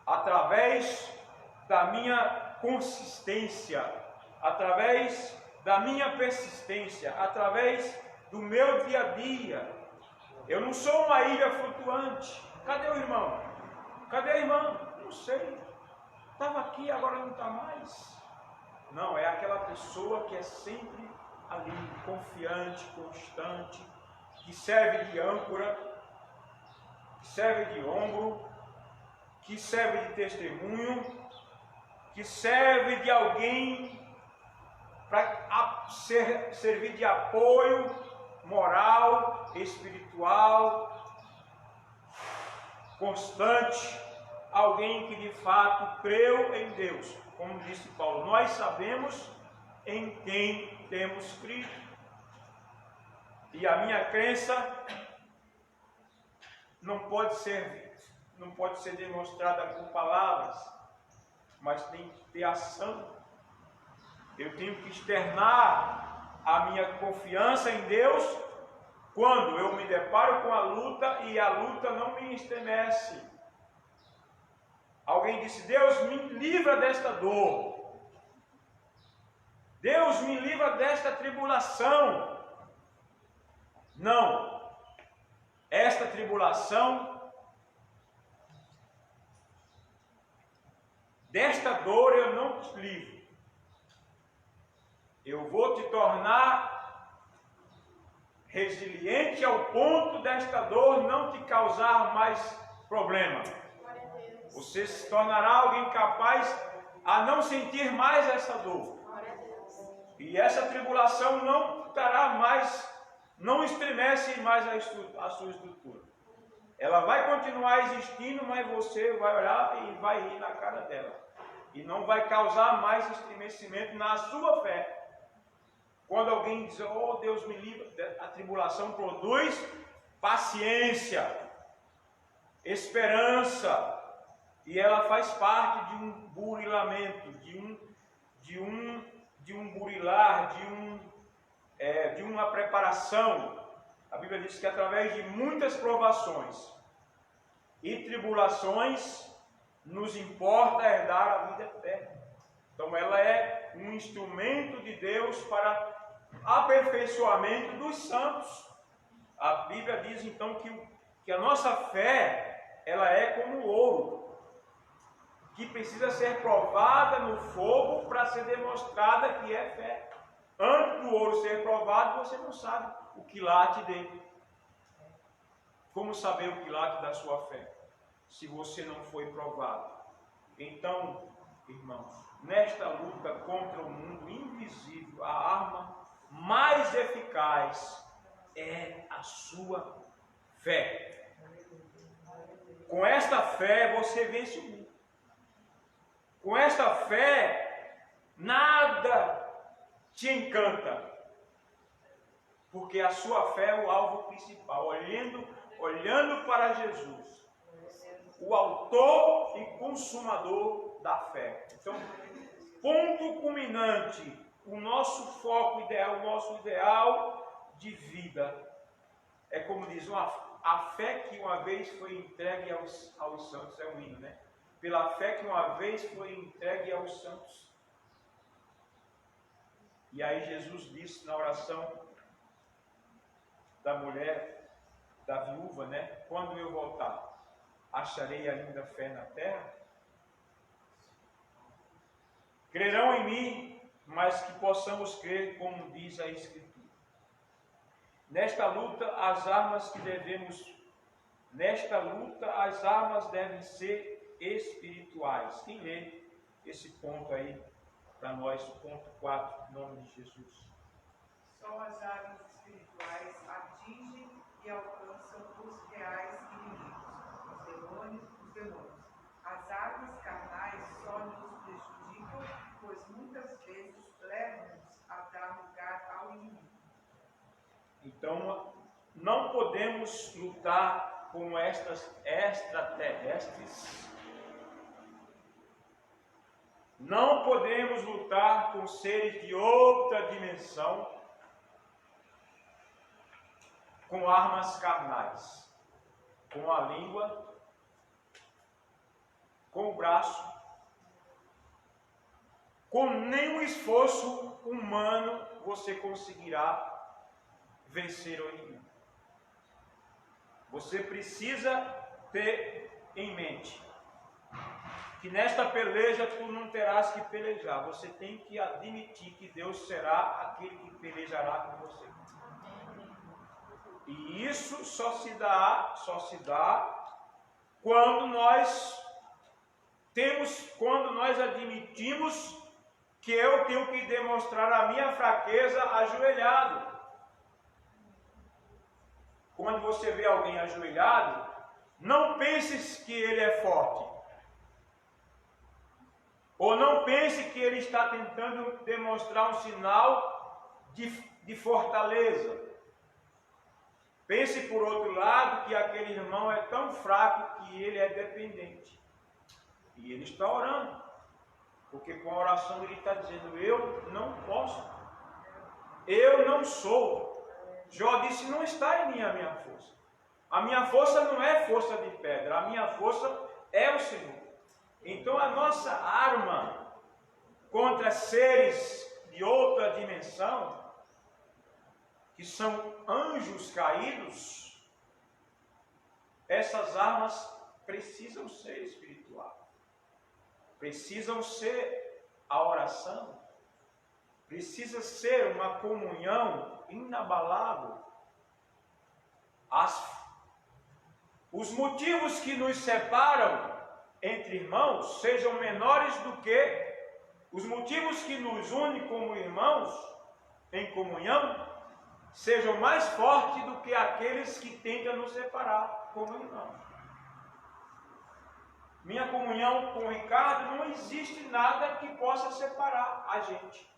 Speaker 1: através da minha consistência, através da minha persistência, através do meu dia a dia. Eu não sou uma ilha flutuante. Cadê o irmão? Cadê a irmã? Não sei. Estava aqui, agora não está mais. Não, é aquela pessoa que é sempre ali, confiante, constante, que serve de âncora, que serve de ombro, que serve de testemunho, que serve de alguém para servir de apoio moral, espiritual, constante, alguém que de fato creu em Deus. Como disse Paulo, nós sabemos em quem temos crido. E a minha crença não pode ser demonstrada por palavras, mas tem que ter ação. Eu tenho que externar a minha confiança em Deus quando eu me deparo com a luta e a luta não me estremece. Alguém disse, Deus me livra desta dor. Deus me livra desta tribulação. Não. Esta tribulação desta dor eu não te livro. Eu vou te tornar resiliente ao ponto desta dor não te causar mais problema. Você se tornará alguém capaz a não sentir mais essa dor. E essa tribulação não estará mais, não estremece mais a sua estrutura. Ela vai continuar existindo, mas você vai olhar e vai rir na cara dela. E não vai causar mais estremecimento na sua fé. Quando alguém diz, oh Deus me livre, a tribulação produz paciência, esperança. E ela faz parte de um burilamento, de um burilar, de uma preparação. A Bíblia diz que através de muitas provações e tribulações nos importa herdar a vida eterna. Então ela é um instrumento de Deus para aperfeiçoamento dos santos. A Bíblia diz então que a nossa fé, ela é como ouro, que precisa ser provada no fogo para ser demonstrada que é fé. Antes do ouro ser provado, você não sabe o quilate dele. Como saber o quilate da sua fé, se você não foi provado? Então, irmãos, nesta luta contra o mundo invisível, a arma mais eficaz é a sua fé. Com esta fé você vence o mundo. Com esta fé, nada te encanta, porque a sua fé é o alvo principal, olhando para Jesus, o autor e consumador da fé. Então, ponto culminante, o nosso foco ideal, o nosso ideal de vida, é como diz, a fé que uma vez foi entregue aos santos, é um hino, né? Pela fé que uma vez foi entregue aos santos. E aí Jesus disse na oração da mulher, da viúva, né? Quando eu voltar, acharei ainda fé na terra? Crerão em mim, mas que possamos crer como diz a Escritura. Nesta luta, as armas devem ser espirituais. Quem lê esse ponto aí para nós, o ponto 4, em nome de Jesus?
Speaker 2: Só as armas espirituais atingem e alcançam os reais inimigos, os demônios. As armas carnais só nos prejudicam, pois muitas vezes levam-nos a dar lugar ao inimigo.
Speaker 1: Então, não podemos lutar com estas extraterrestres. Não podemos lutar com seres de outra dimensão com armas carnais, com a língua, com o braço, com nenhum esforço humano você conseguirá vencer o inimigo. Você precisa ter em mente que nesta peleja tu não terás que pelejar. Você tem que admitir que Deus será aquele que pelejará com você. E isso só se dá quando nós admitimos que eu tenho que demonstrar a minha fraqueza ajoelhado. Quando você vê alguém ajoelhado, não pense que ele é forte. Ou não pense que ele está tentando demonstrar um sinal de fortaleza. Pense, por outro lado, que aquele irmão é tão fraco que ele é dependente. E ele está orando. Porque com a oração ele está dizendo, eu não posso. Eu não sou. Jó disse, não está em mim a minha força. A minha força não é força de pedra. A minha força é o Senhor. Então a nossa arma contra seres de outra dimensão, que são anjos caídos, essas armas precisam ser espirituais. precisam ser a oração, precisa ser uma comunhão inabalável. Os motivos que nos separam entre irmãos sejam menores do que os motivos que nos unem como irmãos em comunhão, sejam mais fortes do que aqueles que tentam nos separar como irmãos. Minha comunhão com o Ricardo, não existe nada que possa separar a gente.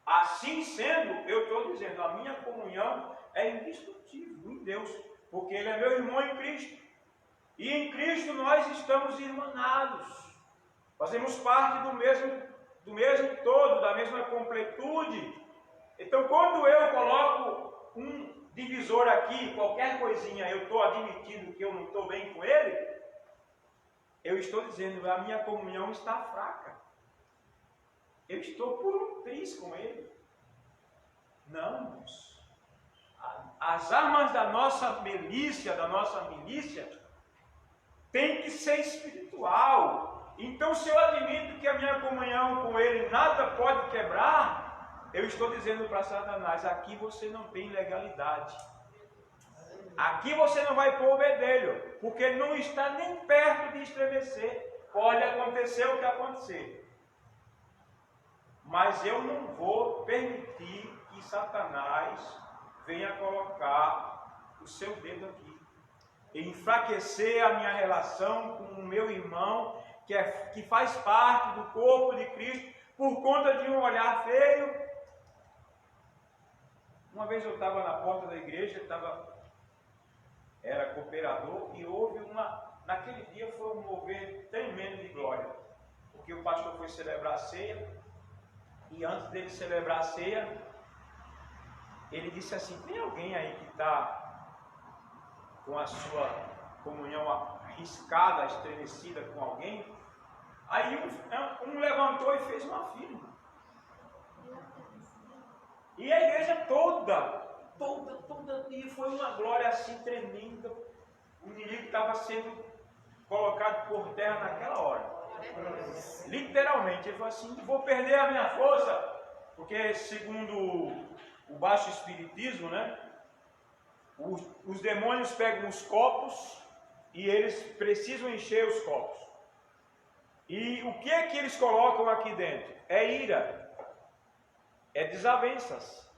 Speaker 1: Assim sendo, eu estou dizendo, a minha comunhão é indiscutível em Deus, porque Ele é meu irmão em Cristo. E em Cristo nós estamos irmanados. Fazemos parte do mesmo todo, da mesma completude. Então, quando eu coloco um divisor aqui, qualquer coisinha, eu estou admitindo que eu não estou bem com ele, eu estou dizendo, a minha comunhão está fraca. Eu estou por um triz com ele. Não, irmãos. As armas da nossa milícia, tem que ser espiritual. Então, se eu admito que a minha comunhão com ele nada pode quebrar, eu estou dizendo para Satanás, aqui você não tem legalidade. Aqui você não vai pôr o bedelho, porque ele não está nem perto de estremecer. Pode acontecer o que acontecer. Mas eu não vou permitir que Satanás venha colocar o seu dedo aqui. Enfraquecer a minha relação com o meu irmão, que faz parte do corpo de Cristo, por conta de um olhar feio. Uma vez eu estava na porta da igreja, era cooperador, e houve naquele dia foi um mover tremendo de glória, porque o pastor foi celebrar a ceia, e antes dele celebrar a ceia, ele disse assim, tem alguém aí que está com a sua comunhão arriscada, estremecida com alguém? Aí um levantou e fez uma firma. E a igreja toda, e foi uma glória assim tremenda. O inimigo estava sendo colocado por terra naquela hora. Literalmente, ele falou assim, vou perder a minha força, porque segundo o baixo espiritismo, né, os demônios pegam os copos e eles precisam encher os copos. E o que é que eles colocam aqui dentro? É ira, é desavenças,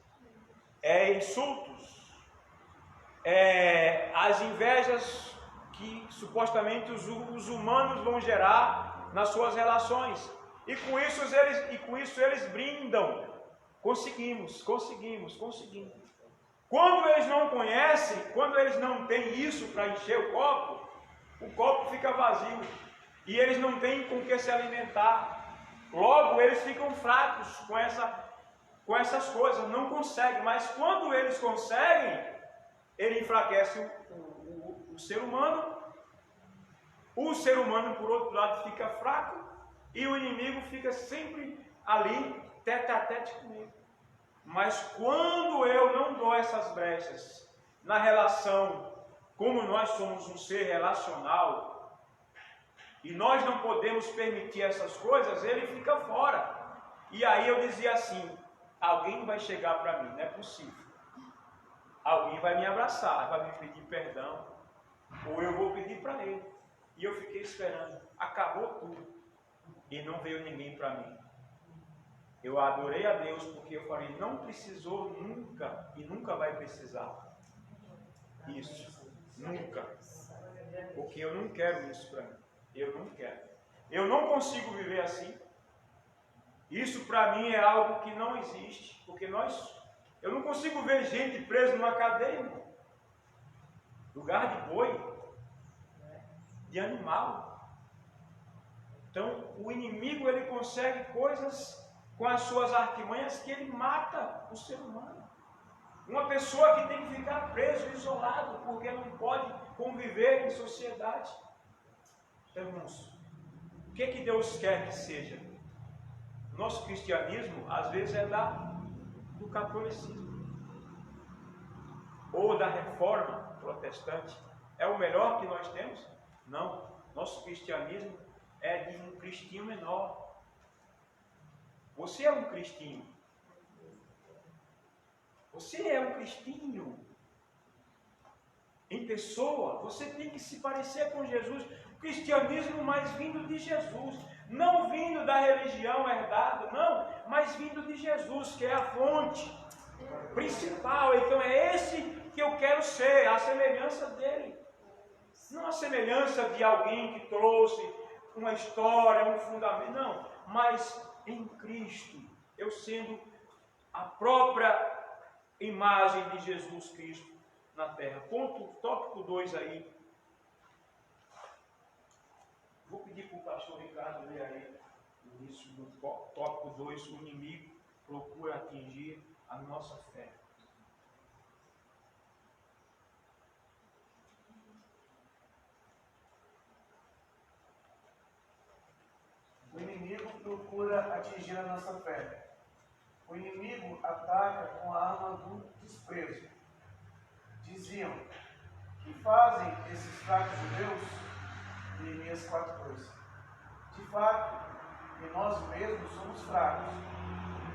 Speaker 1: é insultos, é as invejas que supostamente os humanos vão gerar nas suas relações. E com isso eles brindam. Conseguimos. Quando eles não conhecem, quando eles não têm isso para encher o copo fica vazio. E eles não têm com que se alimentar. Logo, eles ficam fracos com essas coisas, não conseguem. Mas quando eles conseguem, ele enfraquece o ser humano. O ser humano, por outro lado, fica fraco. E o inimigo fica sempre ali, tete a tete comigo. Mas quando eu não dou essas brechas na relação, como nós somos um ser relacional, e nós não podemos permitir essas coisas, ele fica fora. E aí eu dizia assim, alguém vai chegar para mim, não é possível. Alguém vai me abraçar, vai me pedir perdão, ou eu vou pedir para ele. E eu fiquei esperando, acabou tudo, e não veio ninguém para mim. Eu adorei a Deus, porque eu falei, não precisou nunca, e nunca vai precisar. Isso, nunca. Porque eu não quero isso para mim. Eu não quero. Eu não consigo viver assim. Isso para mim é algo que não existe. Porque eu não consigo ver gente presa numa cadeia. Lugar de boi. De animal. Então, o inimigo, ele consegue coisas com as suas artimanhas que ele mata o ser humano. Uma pessoa que tem que ficar preso, isolado, porque não pode conviver em sociedade. Então, irmãos, o que Deus quer que seja? Nosso cristianismo, às vezes, é do catolicismo ou da reforma protestante. É o melhor que nós temos? Não. Nosso cristianismo é de um cristinho menor. Você é um cristinho. Você é um cristinho. Em pessoa, você tem que se parecer com Jesus. O cristianismo mais vindo de Jesus. Não vindo da religião herdada, não, mas vindo de Jesus, que é a fonte principal. Então é esse que eu quero ser, a semelhança dele. Não a semelhança de alguém que trouxe uma história, um fundamento, não. Mas em Cristo, eu sendo a própria imagem de Jesus Cristo na terra. Tópico 2 aí. Vou pedir para o pastor Ricardo ler aí o início do tópico 2. O inimigo procura atingir a nossa fé.
Speaker 3: O inimigo procura atingir a nossa fé. O inimigo ataca com a arma do desprezo. Diziam: que fazem esses fracos judeus? Jeremias 4:2. De fato, e nós mesmos somos fracos.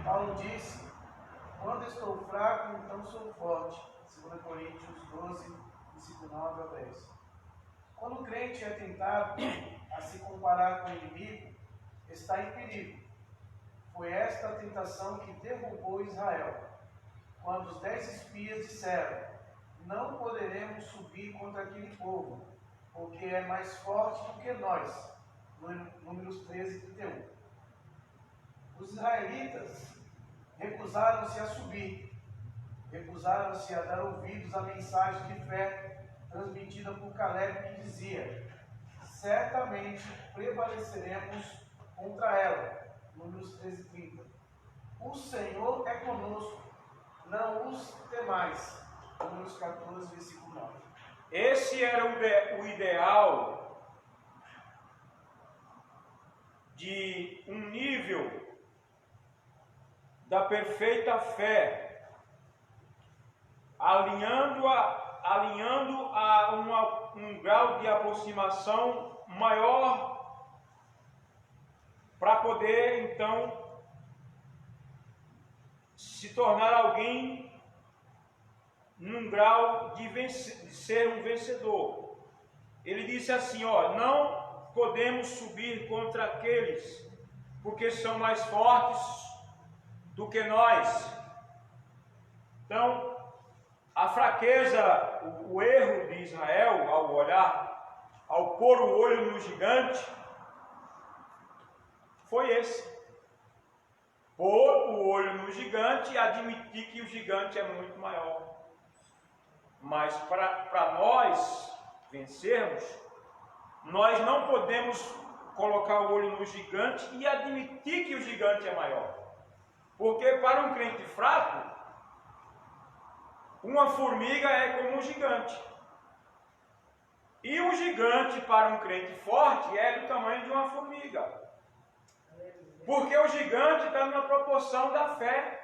Speaker 3: Paulo disse: quando estou fraco, então sou forte. 2 Coríntios 12, versículo 9 ao 10. Quando o crente é tentado a se comparar com o inimigo, está em perigo. Foi esta a tentação que derrubou Israel, quando os 10 espias disseram: não poderemos subir contra aquele povo, porque é mais forte do que nós. Números 13, 31. Os israelitas recusaram-se a subir, recusaram-se a dar ouvidos à mensagem de fé transmitida por Caleb, que dizia: certamente prevaleceremos contra ela. Números 13, 30. O Senhor é conosco, não os temais. Números 14, versículo 9.
Speaker 1: Esse era o ideal de um nível da perfeita fé, alinhando a um grau de aproximação maior, para poder então se tornar alguém num grau de ser um vencedor. Ele disse assim: não podemos subir contra aqueles, porque são mais fortes do que nós. Então, a fraqueza, o erro de Israel ao pôr o olho no gigante, foi esse: pôr o olho no gigante e admitir que o gigante é muito maior. Mas para nós vencermos, nós não podemos colocar o olho no gigante e admitir que o gigante é maior. Porque para um crente fraco, uma formiga é como um gigante. E um gigante para um crente forte é do tamanho de uma formiga. Porque o gigante está na proporção da fé.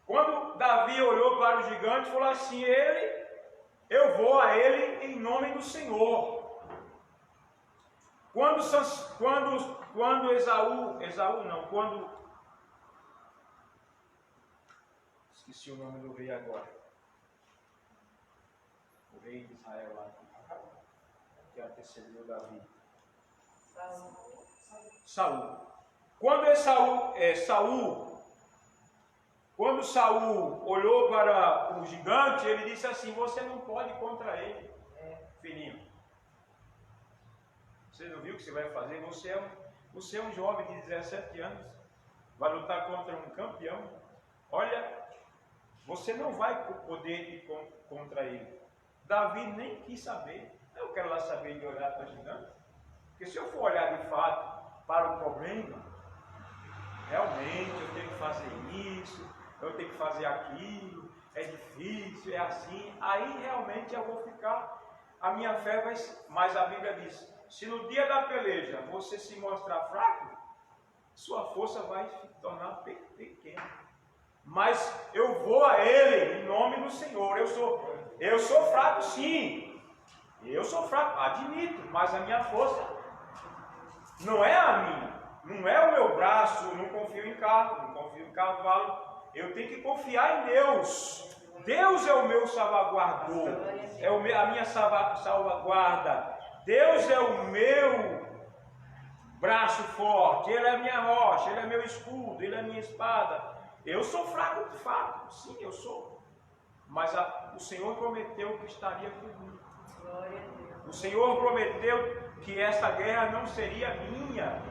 Speaker 1: Quando Davi olhou para o gigante, falou assim: eu vou a ele em nome do Senhor. Quando esqueci o nome do rei agora. O rei de Israel lá, que antecedeu Davi. Saul. Quando Saul olhou para o gigante, ele disse assim: você não pode ir contra ele, filhinho. Você não viu o que você vai fazer? Você é um jovem de 17 anos, vai lutar contra um campeão. Olha, você não vai poder ir contra ele. Davi nem quis saber. Eu quero lá saber de olhar para o gigante. Porque se eu for olhar de fato para o problema, realmente eu tenho que fazer isso, eu tenho que fazer aquilo, é difícil, é assim. Aí realmente eu vou ficar, a minha fé vai. Mas a Bíblia diz: se no dia da peleja você se mostrar fraco, sua força vai se tornar pequena. Mas eu vou a ele em nome do Senhor. Eu sou fraco, sim. Eu sou fraco, admito, mas a minha força não é a minha, não é o meu braço, eu não confio em carro, não confio em cavalo, eu tenho que confiar em Deus. Deus é o meu salvaguardador, é a minha salvaguarda. Deus é o meu braço forte, Ele é a minha rocha, Ele é meu escudo, Ele é a minha espada. Eu sou fraco, sim, eu sou. Mas o Senhor prometeu que estaria comigo. O Senhor prometeu que essa guerra não seria minha,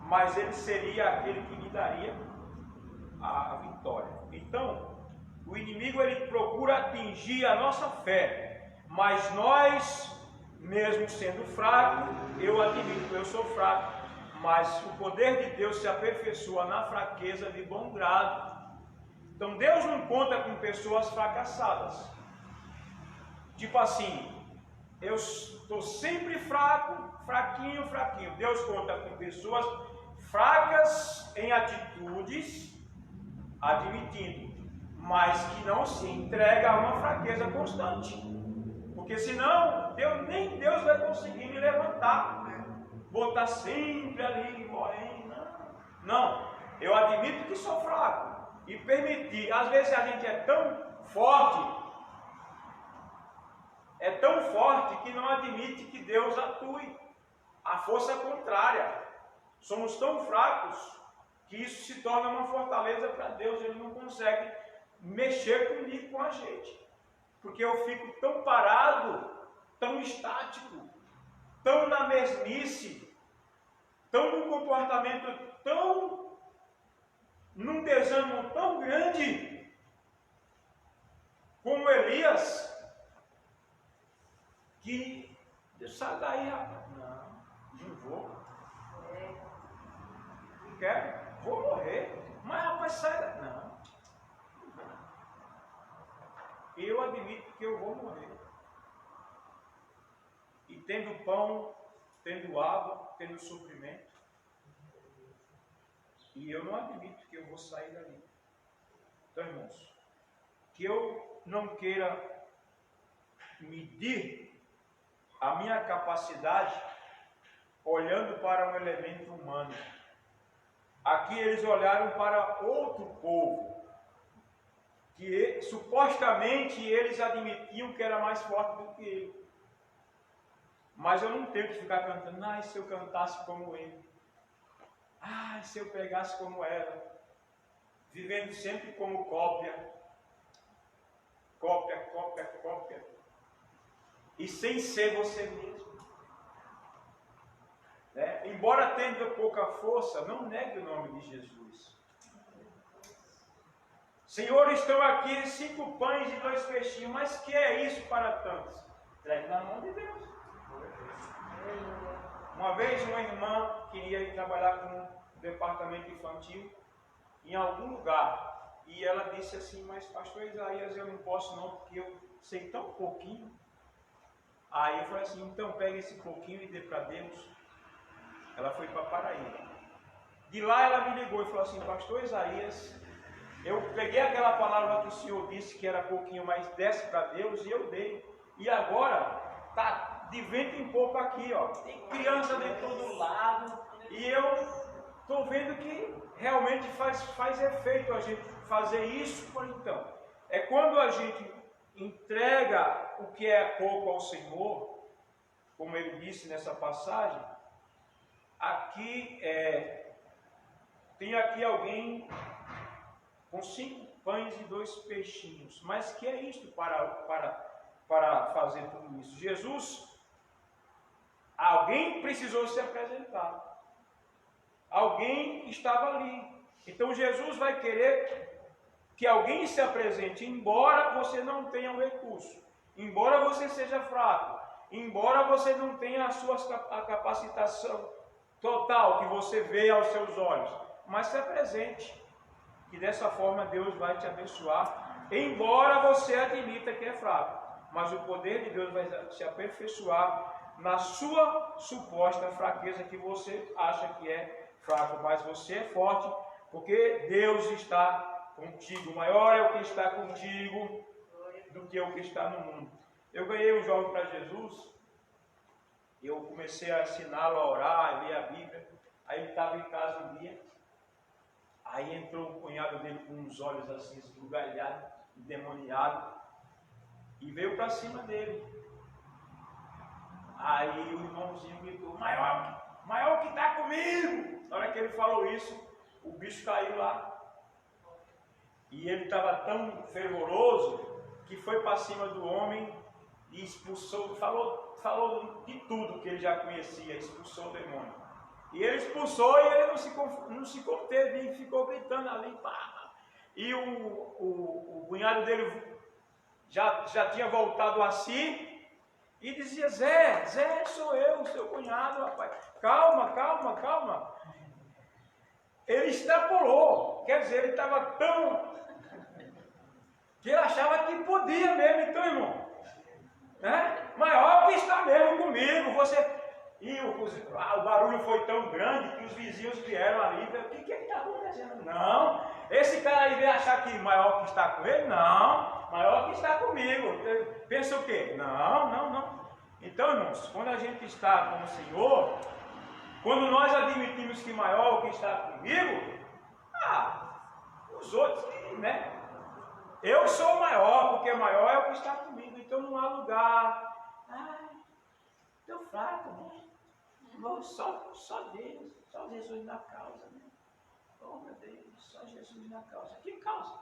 Speaker 1: mas Ele seria aquele que me daria a vitória. Então, o inimigo ele procura atingir a nossa fé, mas nós, mesmo sendo fracos, eu admito, eu sou fraco, mas o poder de Deus se aperfeiçoa na fraqueza de bom grado. Então Deus não conta com pessoas fracassadas. Tipo assim, eu estou sempre fraco, fraquinho. Deus conta com pessoas fracas em atitudes, admitindo, mas que não se entrega a uma fraqueza constante. Porque senão, nem Deus vai conseguir me levantar. Vou estar sempre ali, morrendo. Não, eu admito que sou fraco. E permitir, às vezes a gente é tão forte que não admite que Deus atue. A força contrária. Somos tão fracos que isso se torna uma fortaleza para Deus. Ele não consegue mexer comigo, com a gente. Porque eu fico tão parado, tão estático, tão na mesmice, tão num comportamento tão, num desânimo tão grande, como Elias, que sai daí, rapaz. Não vou. Não quero, vou morrer. Mas rapaz, sai daí. Não. Eu admito que eu vou morrer. E tendo pão, tendo água, tendo suprimento. E eu não admito que eu vou sair dali. Então, irmãos, que eu não queira medir a minha capacidade olhando para um elemento humano. Aqui eles olharam para outro povo, que supostamente eles admitiam que era mais forte do que ele. Mas eu não tenho que ficar cantando, se eu cantasse como ele, se eu pregasse como ela, vivendo sempre como cópia, e sem ser você mesmo. Embora tenha pouca força, não negue o nome de Jesus. Senhor, estão aqui 5 pães e 2 peixinhos, mas que é isso para tantos? Entregue na mão de Deus. Uma vez uma irmã queria ir trabalhar com um departamento infantil em algum lugar, e ela disse assim, mas pastor Isaías, eu não posso não, porque eu sei tão pouquinho. Aí eu falei assim, então pega esse pouquinho e dê para Deus. Ela foi para Paraíba. De lá ela me ligou e falou assim, pastor Isaías, eu peguei aquela palavra que o senhor disse que era pouquinho, mas desce para Deus, e eu dei. E agora está de vento em pouco aqui, ó. Tem criança de todo lado, e eu estou vendo que realmente faz efeito a gente fazer isso. Então, é quando a gente entrega o que é pouco ao Senhor, como ele disse nessa passagem. Aqui tem aqui alguém com 5 pães e 2 peixinhos, mas que é isto para fazer tudo isso? Jesus, alguém precisou se apresentar, alguém estava ali. Então Jesus vai querer que alguém se apresente, embora você não tenha o recurso, embora você seja fraco, embora você não tenha a capacitação total que você vê aos seus olhos, mas se apresente, que dessa forma Deus vai te abençoar, embora você admita que é fraco, mas o poder de Deus vai se aperfeiçoar na sua suposta fraqueza, que você acha que é fraco, mas você é forte, porque Deus está contigo. Maior é o que está contigo do que o que está no mundo. Eu ganhei um jovem para Jesus, Eu comecei a ensiná-lo a orar, a ler a Bíblia. Aí ele estava em casa um dia. Aí entrou o cunhado dele com uns olhos assim, esbugalhados, endemoniados, e veio para cima dele. Aí o irmãozinho gritou: maior que está comigo. Na hora que ele falou isso, o bicho caiu lá. E ele estava tão fervoroso que foi para cima do homem e expulsou, falou de tudo que ele já conhecia, expulsou o demônio. E ele expulsou e ele não se conteve e ficou gritando ali. Pá. E o cunhado dele já tinha voltado a si e dizia: Zé, sou eu, seu cunhado, rapaz. Calma. Ele extrapolou, quer dizer, ele estava tão... que ele achava que podia mesmo. Então, irmão, né? Maior que está mesmo comigo, você... E o barulho foi tão grande que os vizinhos vieram ali e falaram: o que está acontecendo? Não, esse cara aí veio achar que maior que está com ele? Não, maior que está comigo. Pensa o quê? Não. Então, irmãos, quando a gente está com o Senhor, quando nós admitimos que maior que está comigo, os outros, né? Eu sou maior, porque maior é o que está comigo. Então não há lugar. Estou fraco, né? Só Deus, só Jesus na causa, né? Oh, meu Deus, só Jesus na causa. Que causa?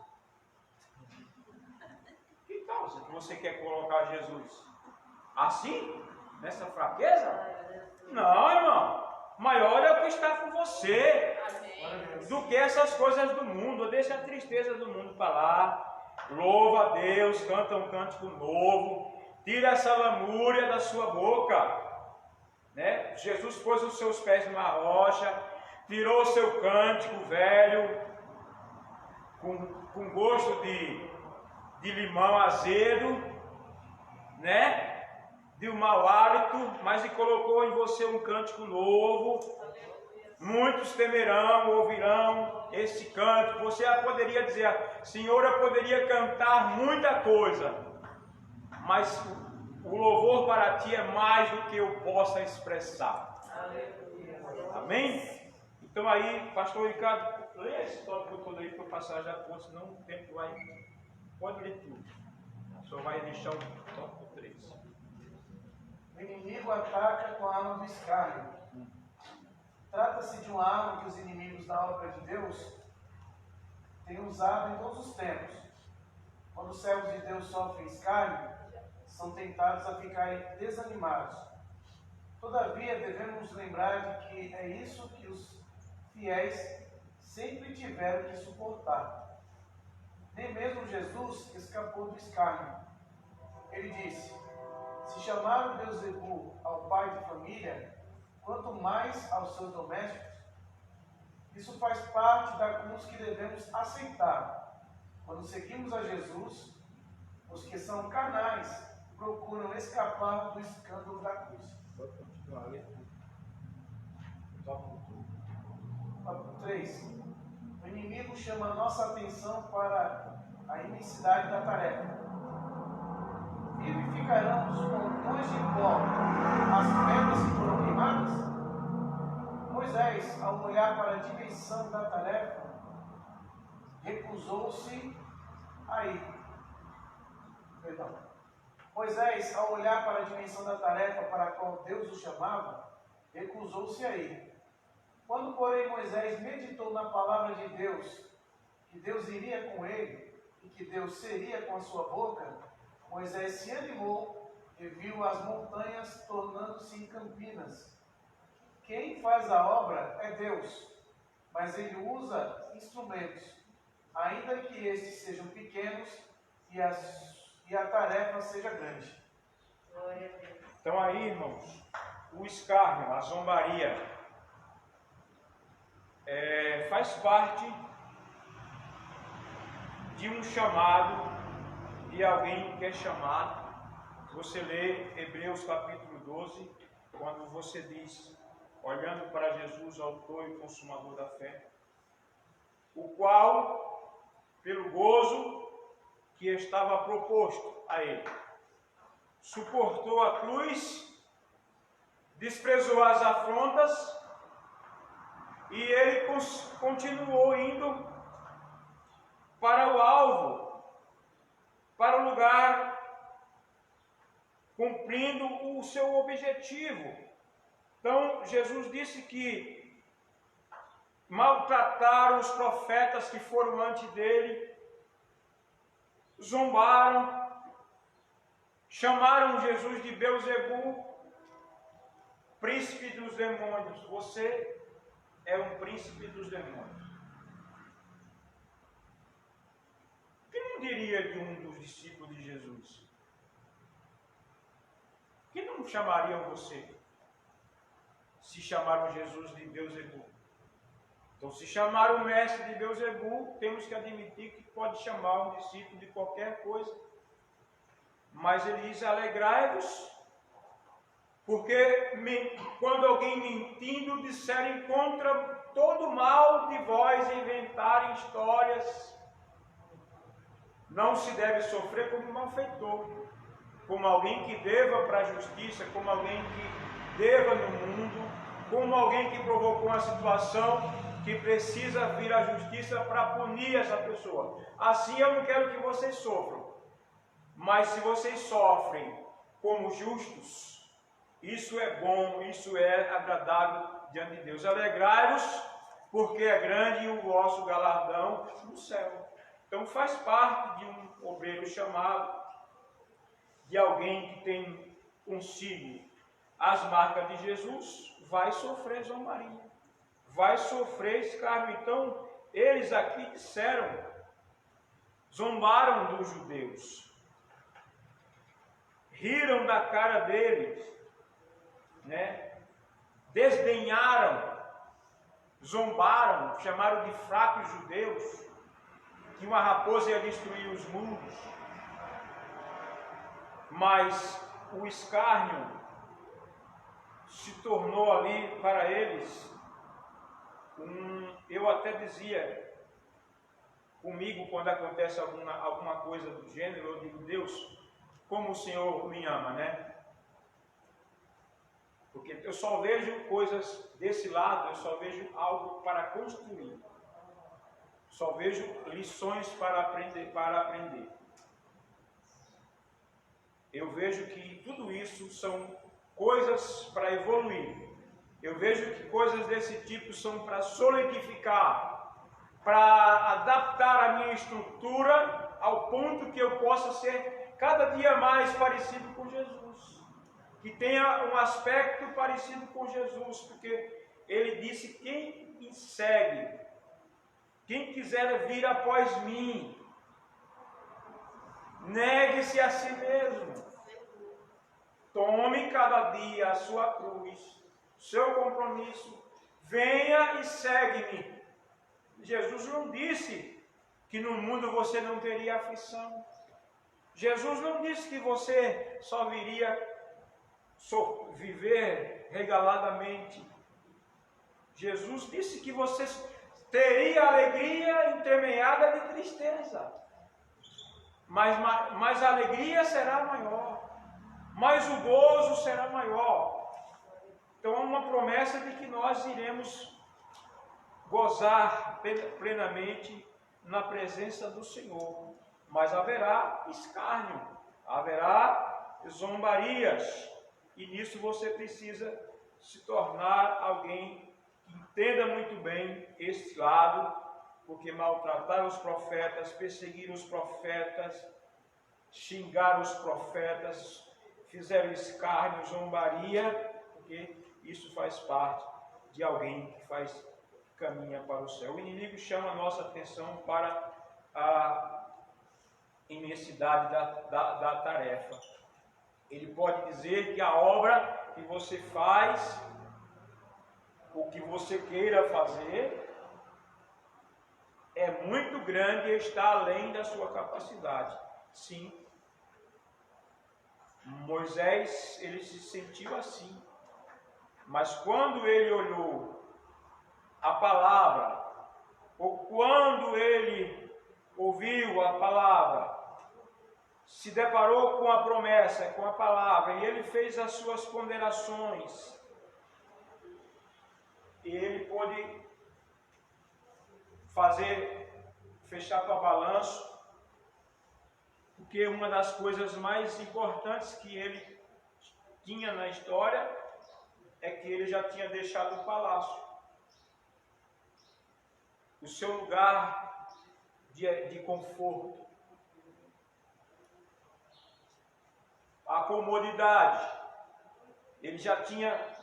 Speaker 1: Que causa que você quer colocar Jesus? Assim? Nessa fraqueza? Não, irmão. Maior é o que está com você do que essas coisas do mundo. Deixa a tristeza do mundo para lá. Louva a Deus, canta um cântico novo. Tira essa lamúria da sua boca. Né? Jesus pôs os seus pés numa rocha, tirou o seu cântico velho, com gosto de limão azedo, né? De um mau hálito, mas e colocou em você um cântico novo. Muitos temerão, ouvirão esse cântico. Você poderia dizer: Senhor, eu poderia cantar muita coisa, mas o louvor para ti é mais do que eu possa expressar. Amém? Então aí, pastor Ricardo, leia esse tópico todo aí para eu passar já por, senão o tempo vai... Pode ler tudo. Só vai deixar o tópico 3.
Speaker 3: O inimigo ataca com a arma do escárnio. Trata-se de uma arma que os inimigos da obra de Deus têm usado em todos os tempos. Quando os servos de Deus sofrem escárnio, são tentados a ficarem desanimados. Todavia, devemos nos lembrar de que é isso que os fiéis sempre tiveram que suportar. Nem mesmo Jesus escapou do escárnio. Ele disse: se chamaram Beelzebul ao pai de família, quanto mais aos seus domésticos. Isso faz parte da cruz que devemos aceitar. Quando seguimos a Jesus, os que são carnais procuram escapar do escândalo da cruz.
Speaker 1: Pode continuar a leitura.
Speaker 3: Tópico 3. O inimigo chama a nossa atenção para a imensidade da tarefa. Vivificarão os montões de pó as pedras que foram queimadas? Moisés, ao olhar para a dimensão da tarefa, recusou-se a ir. Moisés, ao olhar para a dimensão da tarefa para a qual Deus o chamava, recusou-se a ir. Quando, porém, Moisés meditou na palavra de Deus, que Deus iria com ele e que Deus seria com a sua boca, Moisés se animou e viu as montanhas tornando-se em campinas. Quem faz a obra é Deus, mas ele usa instrumentos, ainda que estes sejam pequenos e a tarefa seja grande.
Speaker 1: Então aí, irmãos, o escárnio, a zombaria, faz parte de um chamado, de alguém que é chamado. Você lê Hebreus capítulo 12, quando você diz: olhando para Jesus, autor e consumador da fé, o qual, pelo gozo que estava proposto a ele, suportou a cruz, desprezou as afrontas e ele continuou indo para o alvo, para o lugar, cumprindo o seu objetivo. Então, Jesus disse que maltrataram os profetas que foram antes dele, zombaram, chamaram Jesus de Beelzebul, príncipe dos demônios. Você é um príncipe dos demônios. O que não diria de um dos discípulos de Jesus? Que não chamariam você se chamaram Jesus de Beelzebul? Então, se chamar o mestre de Beelzebul, temos que admitir que pode chamar um discípulo de qualquer coisa. Mas ele diz: alegrai-vos, porque quando alguém mentindo disserem contra todo mal de vós e inventarem histórias, não se deve sofrer como malfeitor, como alguém que deva para a justiça, como alguém que deva no mundo, como alguém que provocou uma situação que precisa vir à justiça para punir essa pessoa. Assim eu não quero que vocês sofram. Mas se vocês sofrem como justos, isso é bom, isso é agradável diante de Deus. Alegrai-vos, porque é grande o vosso galardão no céu. Então faz parte de um obreiro chamado, de alguém que tem consigo as marcas de Jesus, vai sofrer zombaria, vai sofrer escárnio. Então, eles aqui disseram, zombaram dos judeus, riram da cara deles, desdenharam, zombaram, chamaram de fracos judeus, que uma raposa ia destruir os muros. Mas o escárnio se tornou ali para eles eu até dizia comigo, quando acontece alguma coisa do gênero, eu digo: Deus, como o Senhor me ama, né? Porque eu só vejo coisas desse lado, eu só vejo algo para construir, só vejo lições para aprender. Eu vejo que tudo isso são coisas para evoluir. Eu vejo que coisas desse tipo são para solidificar, para adaptar a minha estrutura ao ponto que eu possa ser cada dia mais parecido com Jesus, que tenha um aspecto parecido com Jesus, porque ele disse: quem me segue, quem quiser vir após mim, negue-se a si mesmo, tome cada dia a sua cruz, seu compromisso, venha e segue-me. Jesus não disse que no mundo você não teria aflição. Jesus não disse que você só viria viver regaladamente. Jesus disse que você teria alegria entremeada de tristeza. Mas a alegria será maior, mas o gozo será maior. Então é uma promessa de que nós iremos gozar plenamente na presença do Senhor. Mas haverá escárnio, haverá zombarias, e nisso você precisa se tornar alguém que entenda muito bem esse lado, porque maltratar os profetas, perseguir os profetas, xingar os profetas, fizeram escárnio, zombaria, porque isso faz parte de alguém que caminha para o céu. O inimigo chama a nossa atenção para a imensidade da tarefa. Ele pode dizer que a obra que você faz, o que você queira fazer, é muito grande e está além da sua capacidade. Sim. Moisés, ele se sentiu assim. Mas quando ele olhou a palavra, ou quando ele ouviu a palavra, se deparou com a promessa, com a palavra, e ele fez as suas ponderações, e ele pôde fechar para balanço, porque uma das coisas mais importantes que ele tinha na história é que ele já tinha deixado o palácio, o seu lugar de conforto, a comodidade. Ele já tinha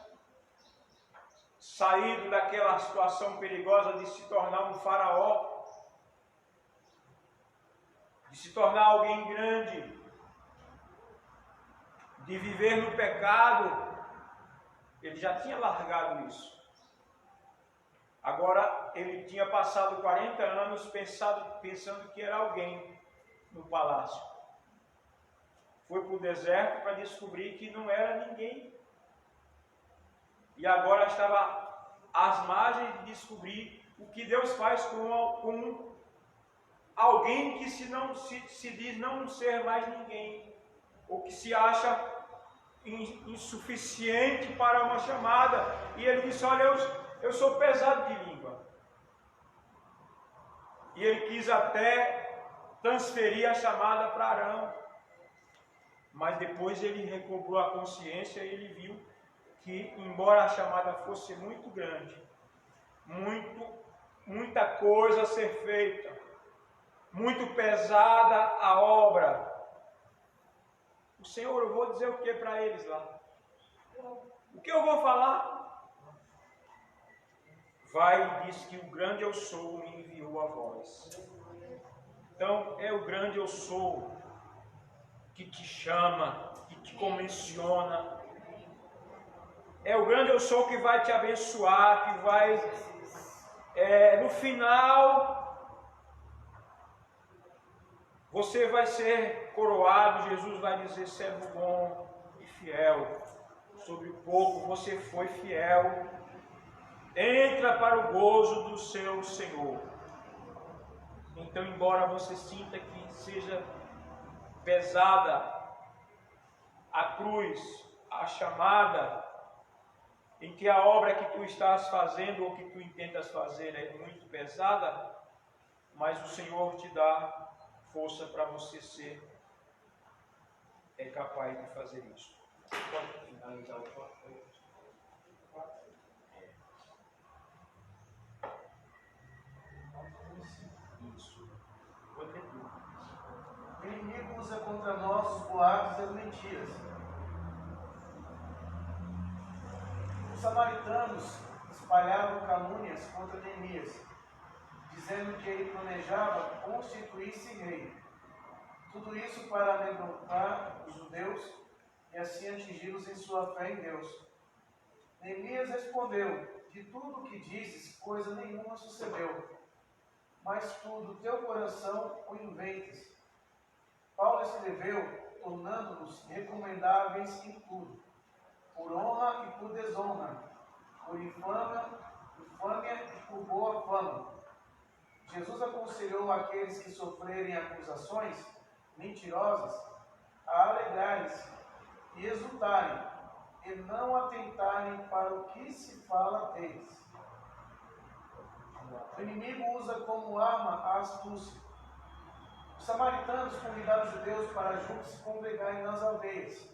Speaker 1: saído daquela situação perigosa de se tornar um faraó, de se tornar alguém grande, de viver no pecado. Ele já tinha largado isso. Agora ele tinha passado 40 anos pensando que era alguém no palácio. Foi para o deserto para descobrir que não era ninguém. E agora estava às margens de descobrir o que Deus faz com alguém que se diz não ser mais ninguém, ou que se acha insuficiente para uma chamada. E ele disse: olha, eu sou pesado de língua. E ele quis até transferir a chamada para Arão. Mas depois ele recobrou a consciência e ele viu que, embora a chamada fosse muito grande, muita coisa a ser feita, muito pesada a obra, o Senhor, eu vou dizer o que para eles lá? O que eu vou falar? Vai e diz que o grande eu sou me enviou a vós. Então é o grande eu sou que te chama, que te comissiona. É o grande eu sou que vai te abençoar, que vai, no final, você vai ser coroado. Jesus vai dizer: servo bom e fiel, sobre o pouco você foi fiel, entra para o gozo do seu Senhor. Então, embora você sinta que seja pesada a cruz, a chamada, em que a obra que tu estás fazendo ou que tu intentas fazer é muito pesada, mas o Senhor te dá força para você ser capaz de fazer isso. Você pode finalizar o quarto? Isso. Pode ler tudo.
Speaker 3: O inimigo usa contra nós os boatos e as mentiras. Os samaritanos espalhavam calúnias contra Neemias, dizendo que ele planejava constituir-se rei. Tudo isso para amedrontar os judeus e assim atingi-los em sua fé em Deus. Neemias respondeu: de tudo o que dizes, coisa nenhuma sucedeu, mas tu do teu coração o inventas. Paulo escreveu, tornando-nos recomendáveis em tudo, por honra e por desonra, por infâmia e por boa fama. Jesus aconselhou aqueles que sofrerem acusações mentirosas a alegrarem-se e exultarem, e não atentarem para o que se fala deles. O inimigo usa como arma a astúcia. Os samaritanos convidaram os judeus para juntos se congregarem nas aldeias,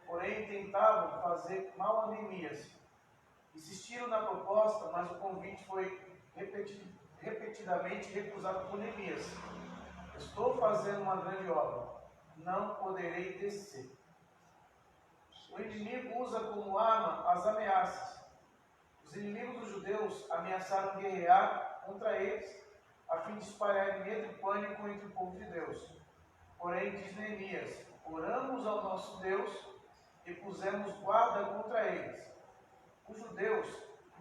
Speaker 3: porém tentavam fazer mal a Neemias. Insistiram na proposta, mas o convite foi repetidamente recusado por Neemias. Estou fazendo uma grande obra, não poderei descer. O inimigo usa como arma as ameaças. Os inimigos dos judeus ameaçaram guerrear contra eles, a fim de espalhar medo e pânico entre o povo de Deus. Porém, diz Neemias: oramos ao nosso Deus e pusemos guarda contra eles. Os judeus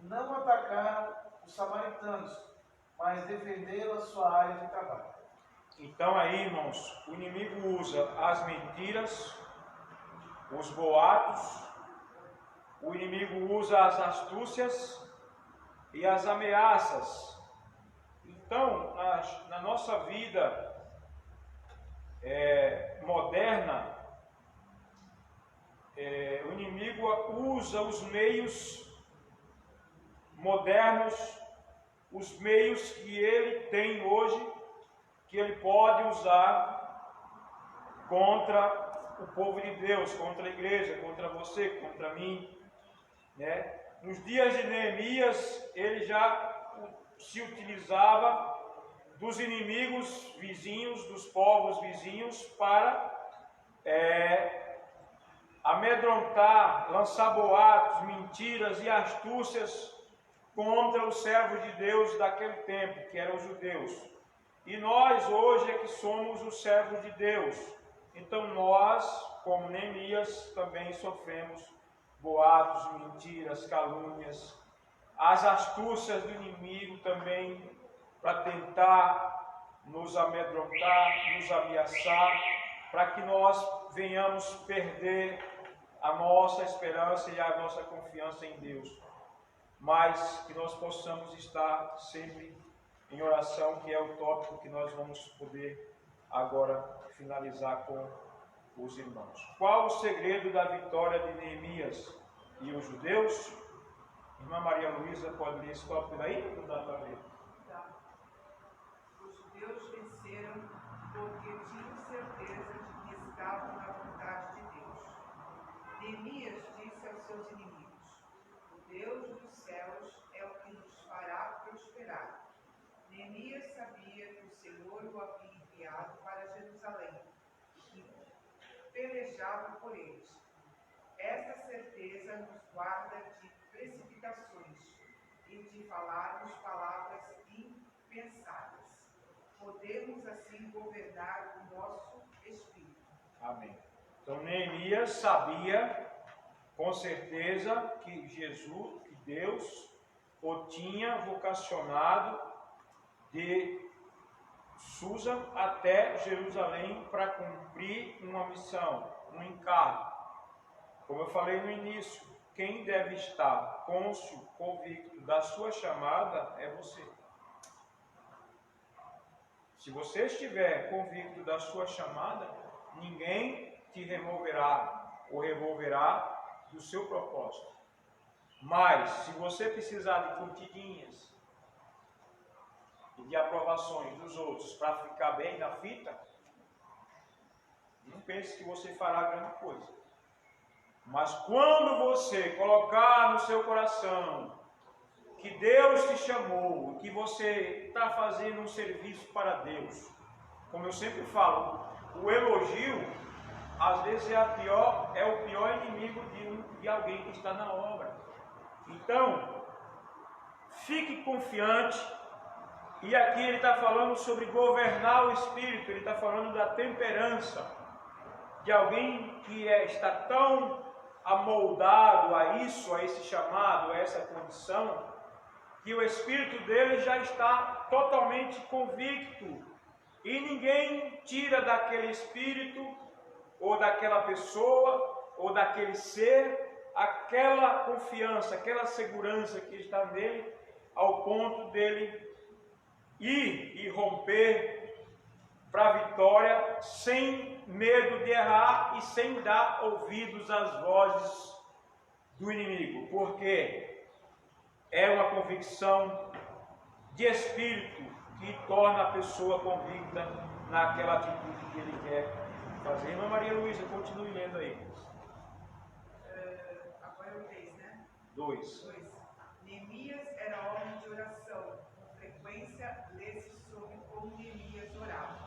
Speaker 3: não atacaram os samaritanos, mas defenderam a sua área de trabalho.
Speaker 1: Então aí, irmãos, o inimigo usa as mentiras, os boatos, o inimigo usa as astúcias e as ameaças. Então, na nossa vida moderna, o inimigo usa os meios modernos, os meios que ele tem hoje, que ele pode usar contra o povo de Deus, contra a igreja, contra você, contra mim, né? Nos dias de Neemias, ele já se utilizava dos inimigos vizinhos, dos povos vizinhos, para amedrontar, lançar boatos, mentiras e astúcias contra os servos de Deus daquele tempo, que eram os judeus. E nós hoje é que somos os servos de Deus. Então nós, como Neemias, também sofremos boatos, mentiras, calúnias, as astúcias do inimigo também, para tentar nos amedrontar, nos ameaçar, para que nós venhamos perder a nossa esperança e a nossa confiança em Deus. Mas que nós possamos estar sempre em oração, que é o tópico que nós vamos poder agora finalizar com os irmãos. Qual o segredo da vitória de Neemias e os judeus? Irmã Maria Luísa, pode ler esse tópico aí? Não dá para ler.
Speaker 2: Os judeus venceram porque tinham certeza de que estavam na vontade de Deus. Neemias disse aos seus inimigos: o Deus dos céus é o que nos fará prosperar. Neemias sabia que o Senhor o havia enviado para Jerusalém e pelejava por eles. Esta certeza nos guarda de precipitações e de falarmos palavras impensadas. Podemos assim governar o nosso espírito.
Speaker 1: Amém. Então Neemias sabia com certeza que Jesus, que Deus o tinha vocacionado de Susa até Jerusalém para cumprir uma missão, um encargo. Como eu falei no início, quem deve estar cônscio, convicto da sua chamada é você. Se você estiver convicto da sua chamada, ninguém te removerá ou revolverá do seu propósito. Mas, se você precisar de curtidinhas e de aprovações dos outros para ficar bem na fita, não pense que você fará grande coisa. Mas quando você colocar no seu coração que Deus te chamou, que você está fazendo um serviço para Deus, como eu sempre falo, o elogio às vezes é o pior inimigo de alguém que está na obra. Então, fique confiante. E aqui ele está falando sobre governar o espírito, ele está falando da temperança, de alguém que está tão amoldado a isso, a esse chamado, a essa condição, que o espírito dele já está totalmente convicto, e ninguém tira daquele espírito, ou daquela pessoa, ou daquele ser, aquela confiança, aquela segurança que está nele, ao ponto dele ir e romper para a vitória, sem medo de errar e sem dar ouvidos às vozes do inimigo, porque é uma convicção de espírito que torna a pessoa convicta naquela atitude que ele quer fazer. Irmã Maria Luísa, continue lendo aí.
Speaker 2: Agora é o 3, né?
Speaker 1: 2.
Speaker 2: Neemias era homem de oração. Com frequência, lê-se sobre como Neemias orava.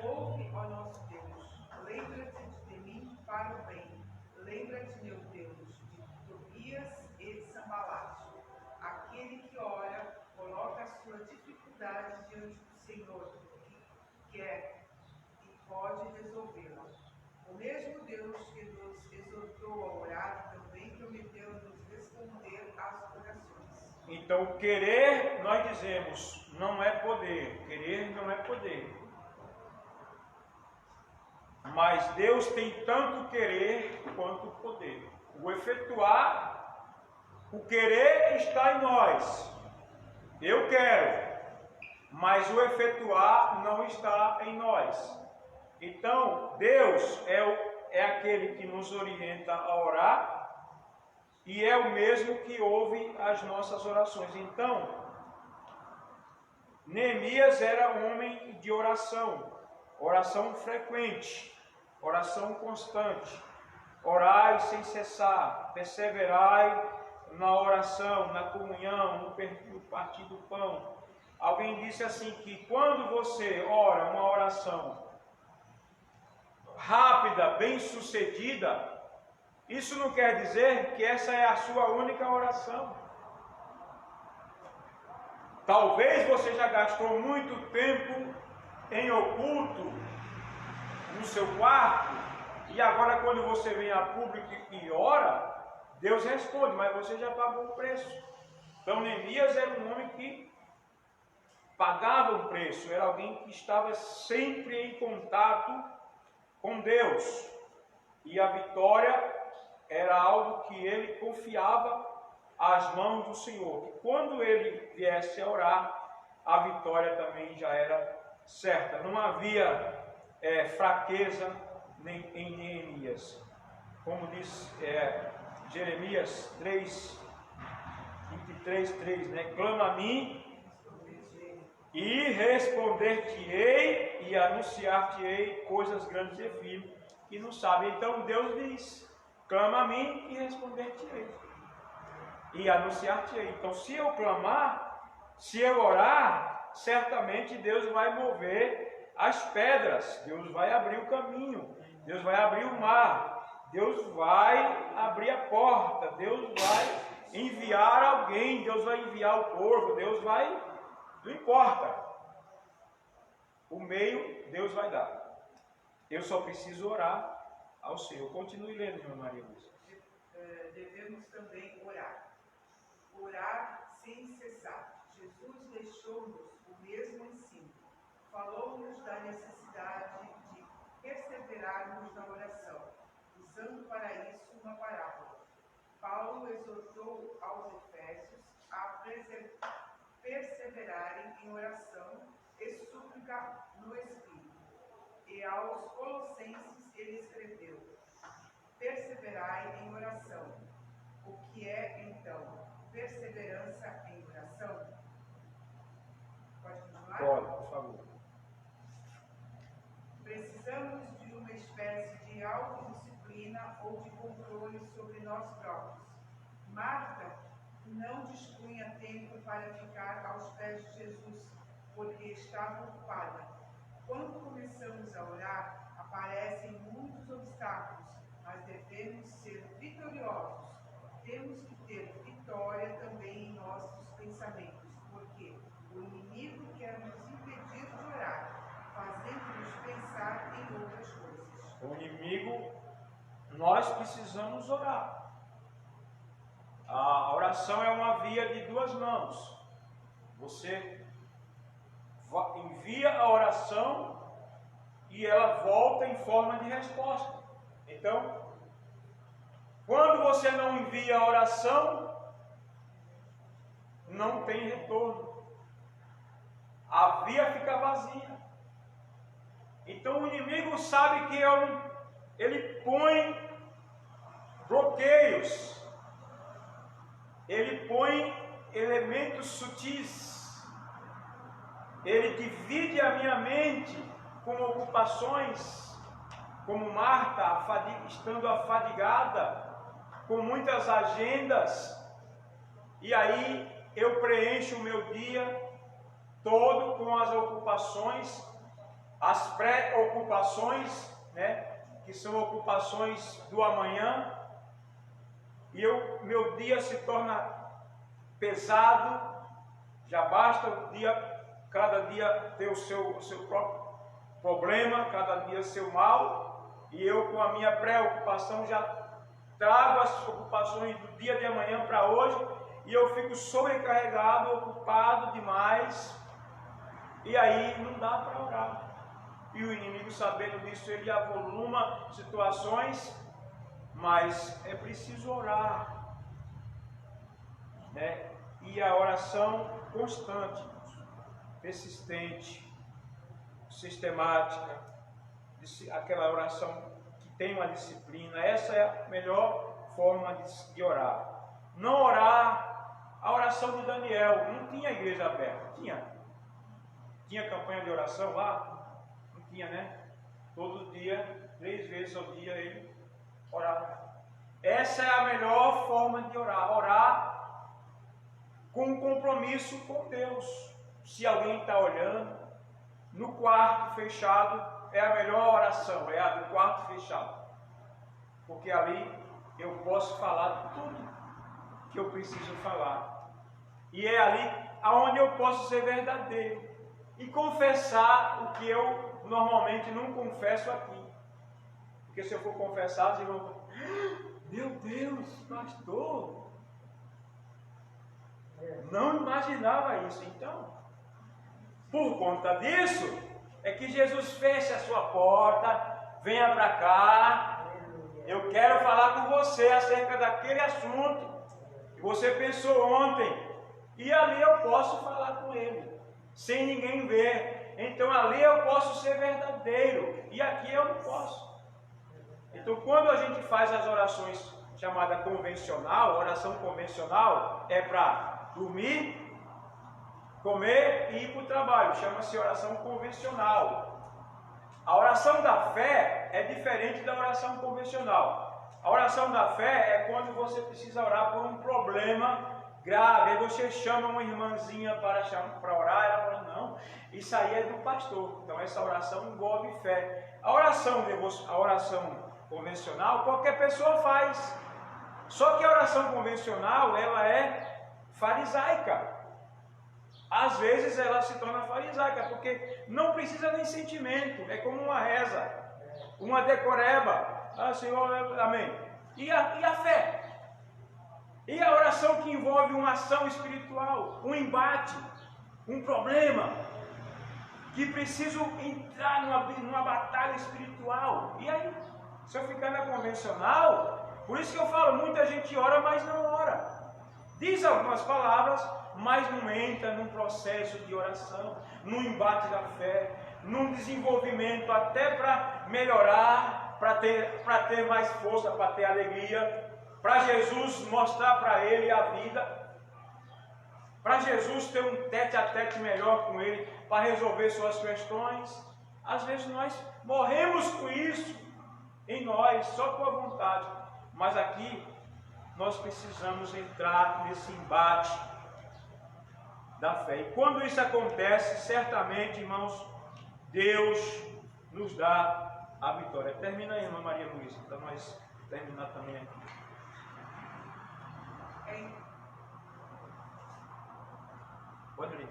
Speaker 2: Ouve, ó nosso Deus, lembra-te de mim para o bem. Lembra-te, meu Deus, de Tobias e de Sambalate. Aquele que ora, coloca a sua dificuldade diante do Senhor, que quer e pode resolvê-la. O mesmo Deus que nos exortou a orar, também prometeu nos responder às orações.
Speaker 1: Então, querer, nós dizemos, não é poder. Querer não é poder. Mas Deus tem tanto querer quanto poder. O efetuar, o querer está em nós. Eu quero, mas o efetuar não está em nós. Então, Deus é aquele que nos orienta a orar, e é o mesmo que ouve as nossas orações. Então, Neemias era homem de oração, oração frequente, oração constante. Orai sem cessar, perseverai na oração, na comunhão, no partir do pão. Alguém disse assim que quando você ora uma oração rápida, bem sucedida, isso não quer dizer que essa é a sua única oração. Talvez você já gastou muito tempo em oculto no seu quarto, e agora quando você vem a público e ora, Deus responde, mas você já pagou o preço. Então Neemias era um homem que pagava um preço, era alguém que estava sempre em contato com Deus, e a vitória era algo que ele confiava às mãos do Senhor. E quando ele viesse a orar, a vitória também já era certa. Não havia fraqueza em Neemias. Como diz Jeremias 3, 23, 3, né? Clama a mim e responder-te-ei e anunciar-te-ei coisas grandes e firmes que não sabe. Então Deus diz, clama a mim e responder-te-ei e anunciar-te-ei. Então se eu clamar, se eu orar, certamente Deus vai mover as pedras, Deus vai abrir o caminho, Deus vai abrir o mar, Deus vai abrir a porta, Deus vai enviar alguém, Deus vai enviar o corvo, Deus vai, não importa, o meio Deus vai dar. Eu só preciso orar ao Senhor. Continue lendo, irmã Maria Lúcia.
Speaker 2: Devemos também orar. Orar sem cessar. Jesus deixou-nos o mesmo ensino. Falou-nos da necessidade de perseverarmos na oração, usando para isso uma parábola. Paulo exortou aos Efésios a perseverarem em oração e súplica no Espírito. E aos Colossenses ele escreveu: perseverai em oração. O que é, então, perseverança em oração? Pode continuar?
Speaker 1: Pode, por favor.
Speaker 2: Precisamos de uma espécie de autodisciplina ou de controle sobre nós próprios. Marta não dispunha tempo para ficar aos pés de Jesus, porque estava ocupada. Quando começamos a orar, aparecem muitos obstáculos, mas devemos ser vitoriosos. Temos que ter vitória também em nossos pensamentos, porque o inimigo quer nos impedir de orar, fazendo-nos pensar em outras coisas.
Speaker 1: O inimigo, nós precisamos orar. A oração é uma via de duas mãos. Você envia a oração e ela volta em forma de resposta. Então, quando você não envia a oração, não tem retorno. A via fica vazia. Então o inimigo sabe que ele põe bloqueios, ele põe elementos sutis, ele divide a minha mente com ocupações, como Marta, estando afadigada, com muitas agendas, e aí eu preencho o meu dia todo com as ocupações, as pré-ocupações, né, que são ocupações do amanhã, e meu dia se torna pesado. Já basta o dia, cada dia ter o seu próprio problema, cada dia seu mal, e eu com a minha preocupação já trago as ocupações do dia de amanhã para hoje, e eu fico sobrecarregado, ocupado demais, e aí não dá para orar. E o inimigo, sabendo disso, ele avoluma situações, mas é preciso orar, né? E a oração constante, persistente, sistemática, aquela oração que tem uma disciplina, essa é a melhor forma de orar. não orar a oração de Daniel. Não tinha igreja aberta, tinha campanha de oração lá? Não tinha, né? Todo dia, 3 vezes ao dia ele orava. Essa é a melhor forma de orar com um compromisso com Deus. Se alguém está olhando, no quarto fechado é a melhor oração, é a do quarto fechado, porque ali eu posso falar tudo que eu preciso falar, e é ali aonde eu posso ser verdadeiro e confessar o que eu normalmente não confesso aqui, porque se eu for confessar, eu vou, meu Deus, pastor, não imaginava isso. Então, por conta disso, é que Jesus fecha a sua porta, venha para cá, eu quero falar com você acerca daquele assunto que você pensou ontem, e ali eu posso falar com ele, sem ninguém ver. Então ali eu posso ser verdadeiro, e aqui eu não posso. Então quando a gente faz as orações chamada convencional, oração convencional é para dormir, comer e ir para o trabalho, chama-se oração convencional. A oração da fé é diferente da oração convencional. A oração da fé é quando você precisa orar por um problema grave, aí você chama uma irmãzinha para orar, ela fala, não, isso aí é do pastor. Então essa oração envolve fé. A oração convencional qualquer pessoa faz. Só que a oração convencional, ela é farisaica. Às vezes ela se torna farisaica, porque não precisa nem sentimento, é como uma reza, uma decoreba, Senhor, amém. E a fé? E a oração que envolve uma ação espiritual, um embate, um problema, que preciso entrar numa batalha espiritual. E aí, se eu ficar na convencional, por isso que eu falo, muita gente ora, mas não ora. Diz algumas palavras, mas não entra num processo de oração, num embate da fé, num desenvolvimento até para melhorar, para ter mais força, para ter alegria, para Jesus mostrar para ele a vida, para Jesus ter um tete-a-tete melhor com ele, para resolver suas questões. Às vezes nós morremos com isso em nós, só com a vontade, mas aqui nós precisamos entrar nesse embate da fé. E quando isso acontece, certamente, irmãos, Deus nos dá a vitória. Termina aí, irmã Maria Luísa, para nós terminar também aqui. Pode ler.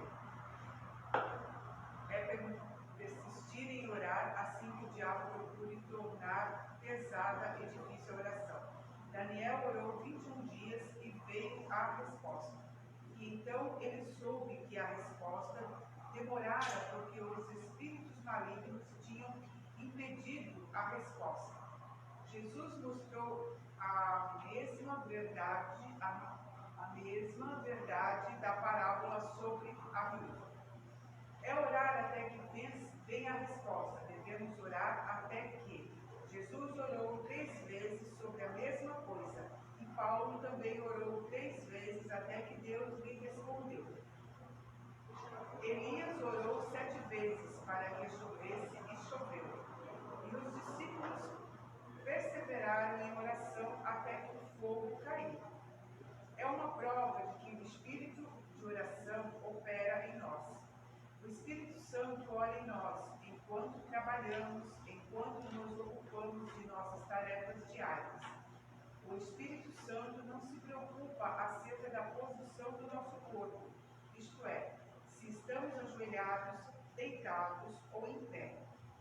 Speaker 2: Persistir em orar assim que o diabo procure tornar pesada e difícil a oração. Daniel orou 21 dias e veio a resposta. E então ele soube que a resposta demorara porque os espíritos malignos tinham impedido a resposta. Jesus mostrou a mesma verdade da parábola sobre a viúva. É orar até que venha a resposta. Devemos orar até que. Jesus orou 3 vezes sobre a mesma coisa. E Paulo também orou 3 vezes até que Deus lhe respondeu. Elias orou 7 vezes para que chovesse e choveu. E os discípulos perseveraram em oração até que o fogo caiu. É uma prova de que o espírito de oração opera em nós. O Espírito Santo ora em nós enquanto trabalhamos, enquanto nos ocupamos de nossas tarefas diárias. O Espírito Santo não se preocupa acerca da posição do nosso corpo, isto é, se estamos ajoelhados, deitados ou em pé.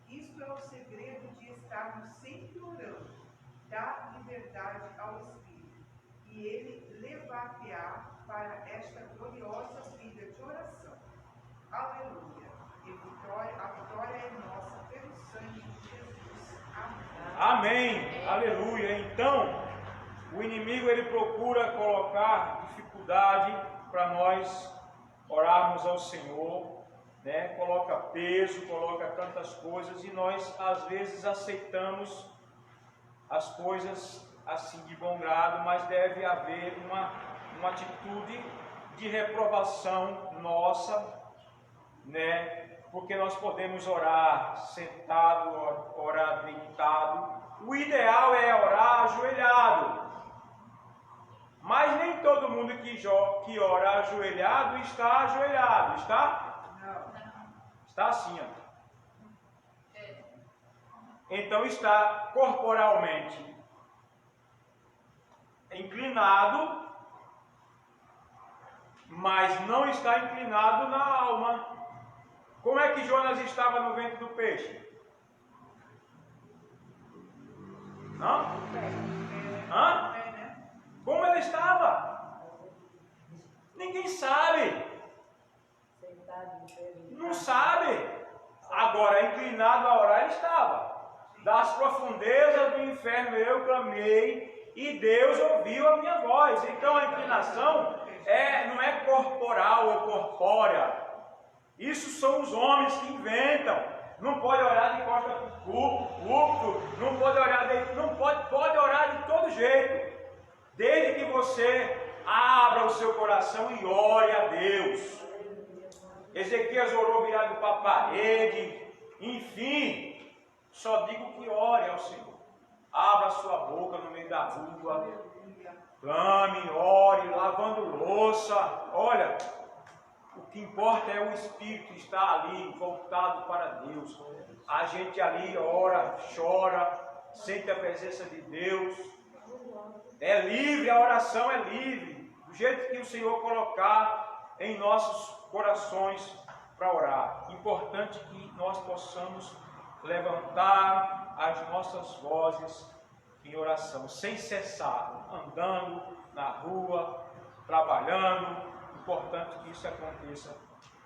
Speaker 2: Isto é o segredo de estarmos sempre orando. Dá liberdade ao Espírito, e ele levar-te-á para esta gloriosa vida de oração. Aleluia! A vitória é nossa pelo sangue de Jesus. Amém.
Speaker 1: Amém. Aleluia. Então, o inimigo ele procura colocar dificuldade para nós orarmos ao Senhor, né? Coloca peso, coloca tantas coisas, e nós às vezes aceitamos as coisas assim de bom grado, mas deve haver uma uma atitude de reprovação nossa, né? Porque nós podemos orar sentado, orar deitado. O ideal é orar ajoelhado. Mas nem todo mundo que ora ajoelhado está ajoelhado, está? Não. Está assim, ó. Então está corporalmente inclinado, mas não está inclinado na alma. Como é que Jonas estava no ventre do peixe? Hã? Como ele estava? Ninguém sabe. Não sabe. Agora, inclinado a orar, ele estava. Das profundezas do inferno eu clamei e Deus ouviu a minha voz. Então a inclinação não é corporal ou corpórea. Isso são os homens que inventam. Não pode orar de costa para o púlpito, não pode orar pode orar de todo jeito. Desde que você abra o seu coração e ore a Deus. Ezequias orou virado para a parede. Enfim, só digo que ore ao Senhor. Abra a sua boca no meio da rua. Clame, ore, lavando louça. Olha, o que importa é o Espírito estar ali, voltado para Deus. A gente ali ora, chora, sente a presença de Deus. É livre, a oração é livre. Do jeito que o Senhor colocar em nossos corações para orar. Importante que nós possamos levantar as nossas vozes em oração, sem cessar, andando na rua, trabalhando. Importante que isso aconteça.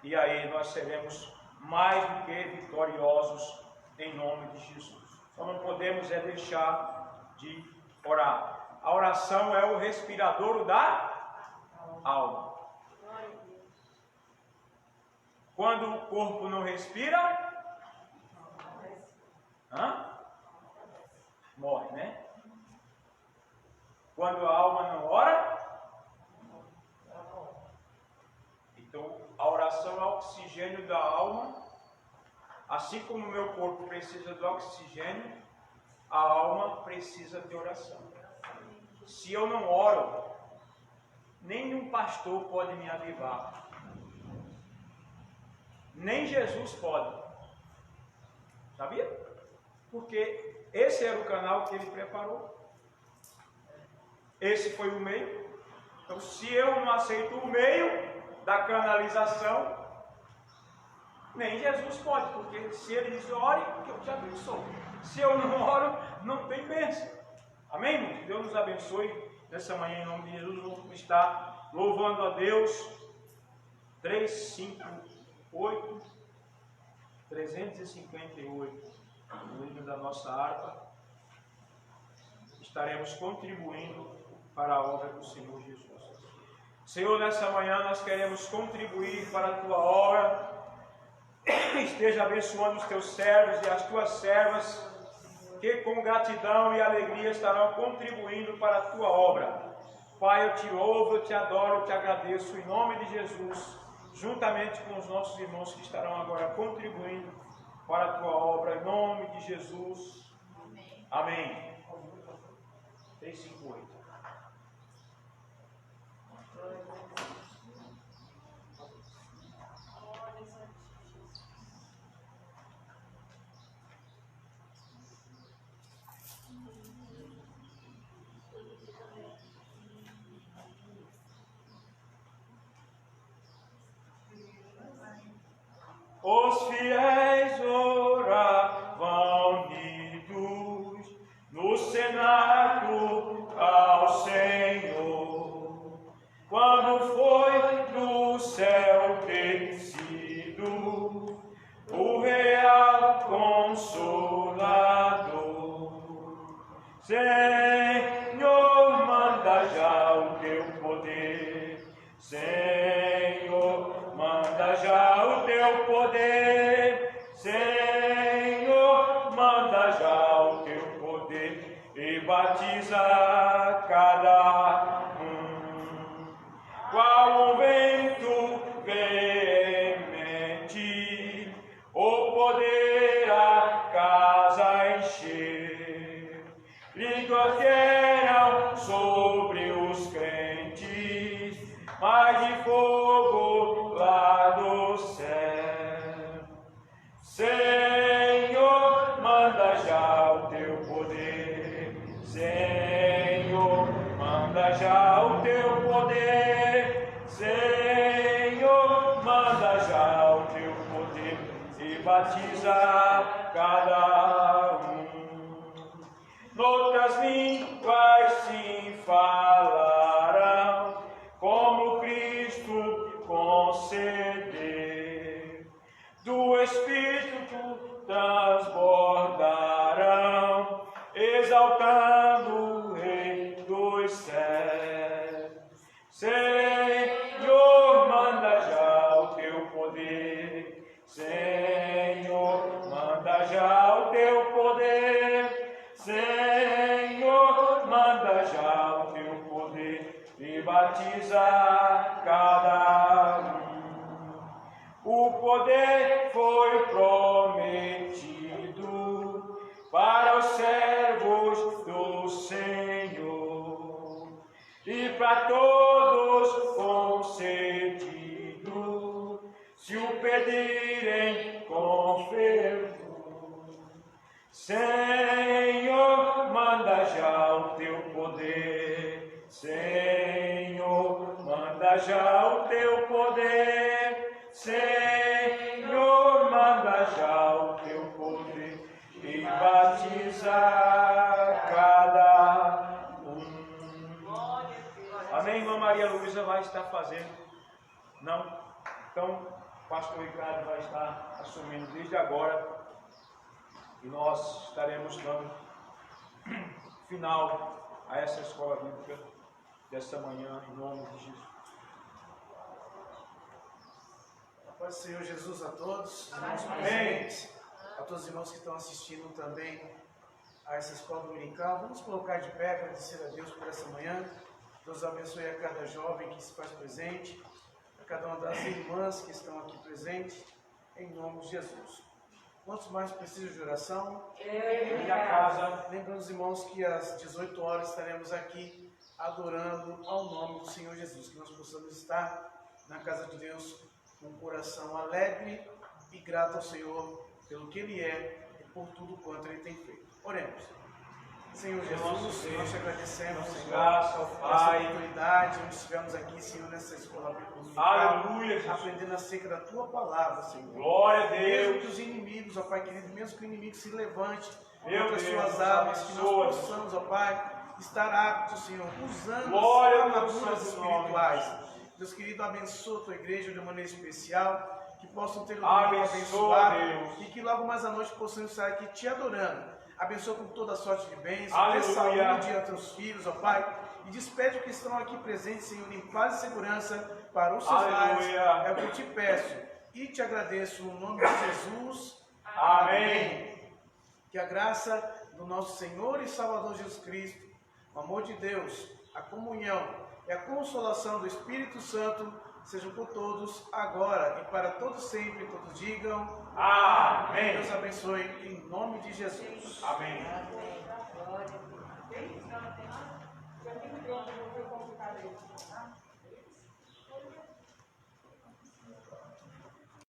Speaker 1: E aí nós seremos mais do que vitoriosos em nome de Jesus. Só não podemos deixar de orar. A oração é o respiradouro da alma. Quando o corpo não respira, morre, né? Quando a alma não ora, então a oração é o oxigênio da alma. Assim como o meu corpo precisa do oxigênio, a alma precisa de oração. Se eu não oro, nenhum pastor pode me avivar. Nem Jesus pode. Sabia? Porque esse era o canal que ele preparou. Esse foi o meio. Então, se eu não aceito o meio da canalização, nem Jesus pode. Porque se ele diz, ore, que eu te abençoo. Se eu não oro, não tem bênção. Amém, irmãos? Deus nos abençoe nessa manhã, em nome de Jesus. Vamos estar louvando a Deus. 358, no livro da nossa harpa. Estaremos contribuindo para a obra do Senhor Jesus. Senhor, nessa manhã nós queremos contribuir para a tua obra. Esteja abençoando os teus servos e as tuas servas, que com gratidão e alegria estarão contribuindo para a tua obra. Pai, eu te louvo, eu te adoro, eu te agradeço em nome de Jesus, juntamente com os nossos irmãos que estarão agora contribuindo para a tua obra, em nome de Jesus. Amém. 358. Os fiéis oravam unidos no cenáculo ao Senhor, quando foi do céu descido o real Consolador. Senhor, manda já o teu poder, Senhor, manda já o teu poder, Senhor, manda já o teu poder e batiza cada um. qual um vento veemente, o poder a casa encher. Línguas vieram sobre os crentes, mas de fogo lá do céu. Senhor, manda já o teu poder. Senhor, manda já o teu poder. Senhor, manda já o teu poder e batiza cada um. Noutras línguas se falarão, como Cristo conceder. Do Espírito transbordarão, exaltando o Rei dos céus. Senhor, manda já o teu poder. Senhor, manda já o teu poder. Senhor, manda já o teu poder e batiza cada um. O poder foi prometido para os servos do Senhor e para todos concedido, se o pedirem com fervor. Senhor, manda já o teu poder. Senhor, manda já o teu poder. Senhor, manda já o teu poder e batiza cada um. Amém, irmã Maria Luísa vai estar fazendo? Não? Então, o pastor Ricardo vai estar assumindo desde agora. E nós estaremos dando final a essa escola bíblica desta manhã, em nome de Jesus.
Speaker 3: A paz do Senhor Jesus a todos, irmãos
Speaker 1: presentes,
Speaker 3: a todos os irmãos que estão assistindo também a essa escola dominical. Vamos colocar de pé, agradecer a Deus por essa manhã. Deus abençoe a cada jovem que se faz presente, a cada uma das irmãs que estão aqui presentes, em nome de Jesus. Quantos mais precisam de oração?
Speaker 1: E a casa.
Speaker 3: Lembrando os irmãos que às 18 horas estaremos aqui adorando ao nome do Senhor Jesus. Que nós possamos estar na casa de Deus com um coração alegre e grato ao Senhor pelo que Ele é e por tudo quanto Ele tem feito. Oremos. Senhor Jesus, nós te agradecemos, Senhor,
Speaker 1: graça ao
Speaker 3: essa
Speaker 1: Pai.
Speaker 3: oportunidade, onde estivemos aqui, Senhor, nessa escola bíblica,
Speaker 1: Aleluia, Jesus.
Speaker 3: aprendendo acerca da Tua palavra, Senhor.
Speaker 1: Glória a
Speaker 3: Mesmo
Speaker 1: Deus.
Speaker 3: que os inimigos, ó Pai querido, mesmo que o inimigo se levante
Speaker 1: Meu
Speaker 3: contra as
Speaker 1: Deus,
Speaker 3: suas armas, que
Speaker 1: abençoa.
Speaker 3: nós possamos, ó Pai, estar aptos, Senhor, usando
Speaker 1: Glória
Speaker 3: as
Speaker 1: ao teu
Speaker 3: armaduras
Speaker 1: santo nome,
Speaker 3: espirituais.
Speaker 1: Jesus.
Speaker 3: Deus querido, abençoa a Tua igreja de maneira especial, que possam ter o
Speaker 1: Abençoa,
Speaker 3: domingo abençoado
Speaker 1: Deus.
Speaker 3: e que logo mais à noite possamos estar aqui te adorando. Abençoa com toda sorte de bênçãos, dê
Speaker 1: Aleluia.
Speaker 3: saúde a Teus filhos, ó Pai, e despede os que estão aqui presentes, Senhor, em paz e segurança para os seus lares.
Speaker 1: Aleluia.
Speaker 3: É o que eu te peço e te agradeço no nome de Jesus.
Speaker 1: Amém.
Speaker 3: Que a graça do nosso Senhor e Salvador Jesus Cristo, o amor de Deus, a comunhão e a consolação do Espírito Santo sejam por todos agora e para todos sempre. Todos digam
Speaker 1: Amém.
Speaker 3: Deus abençoe em nome de Jesus.
Speaker 1: Amém.
Speaker 2: Glória a Deus.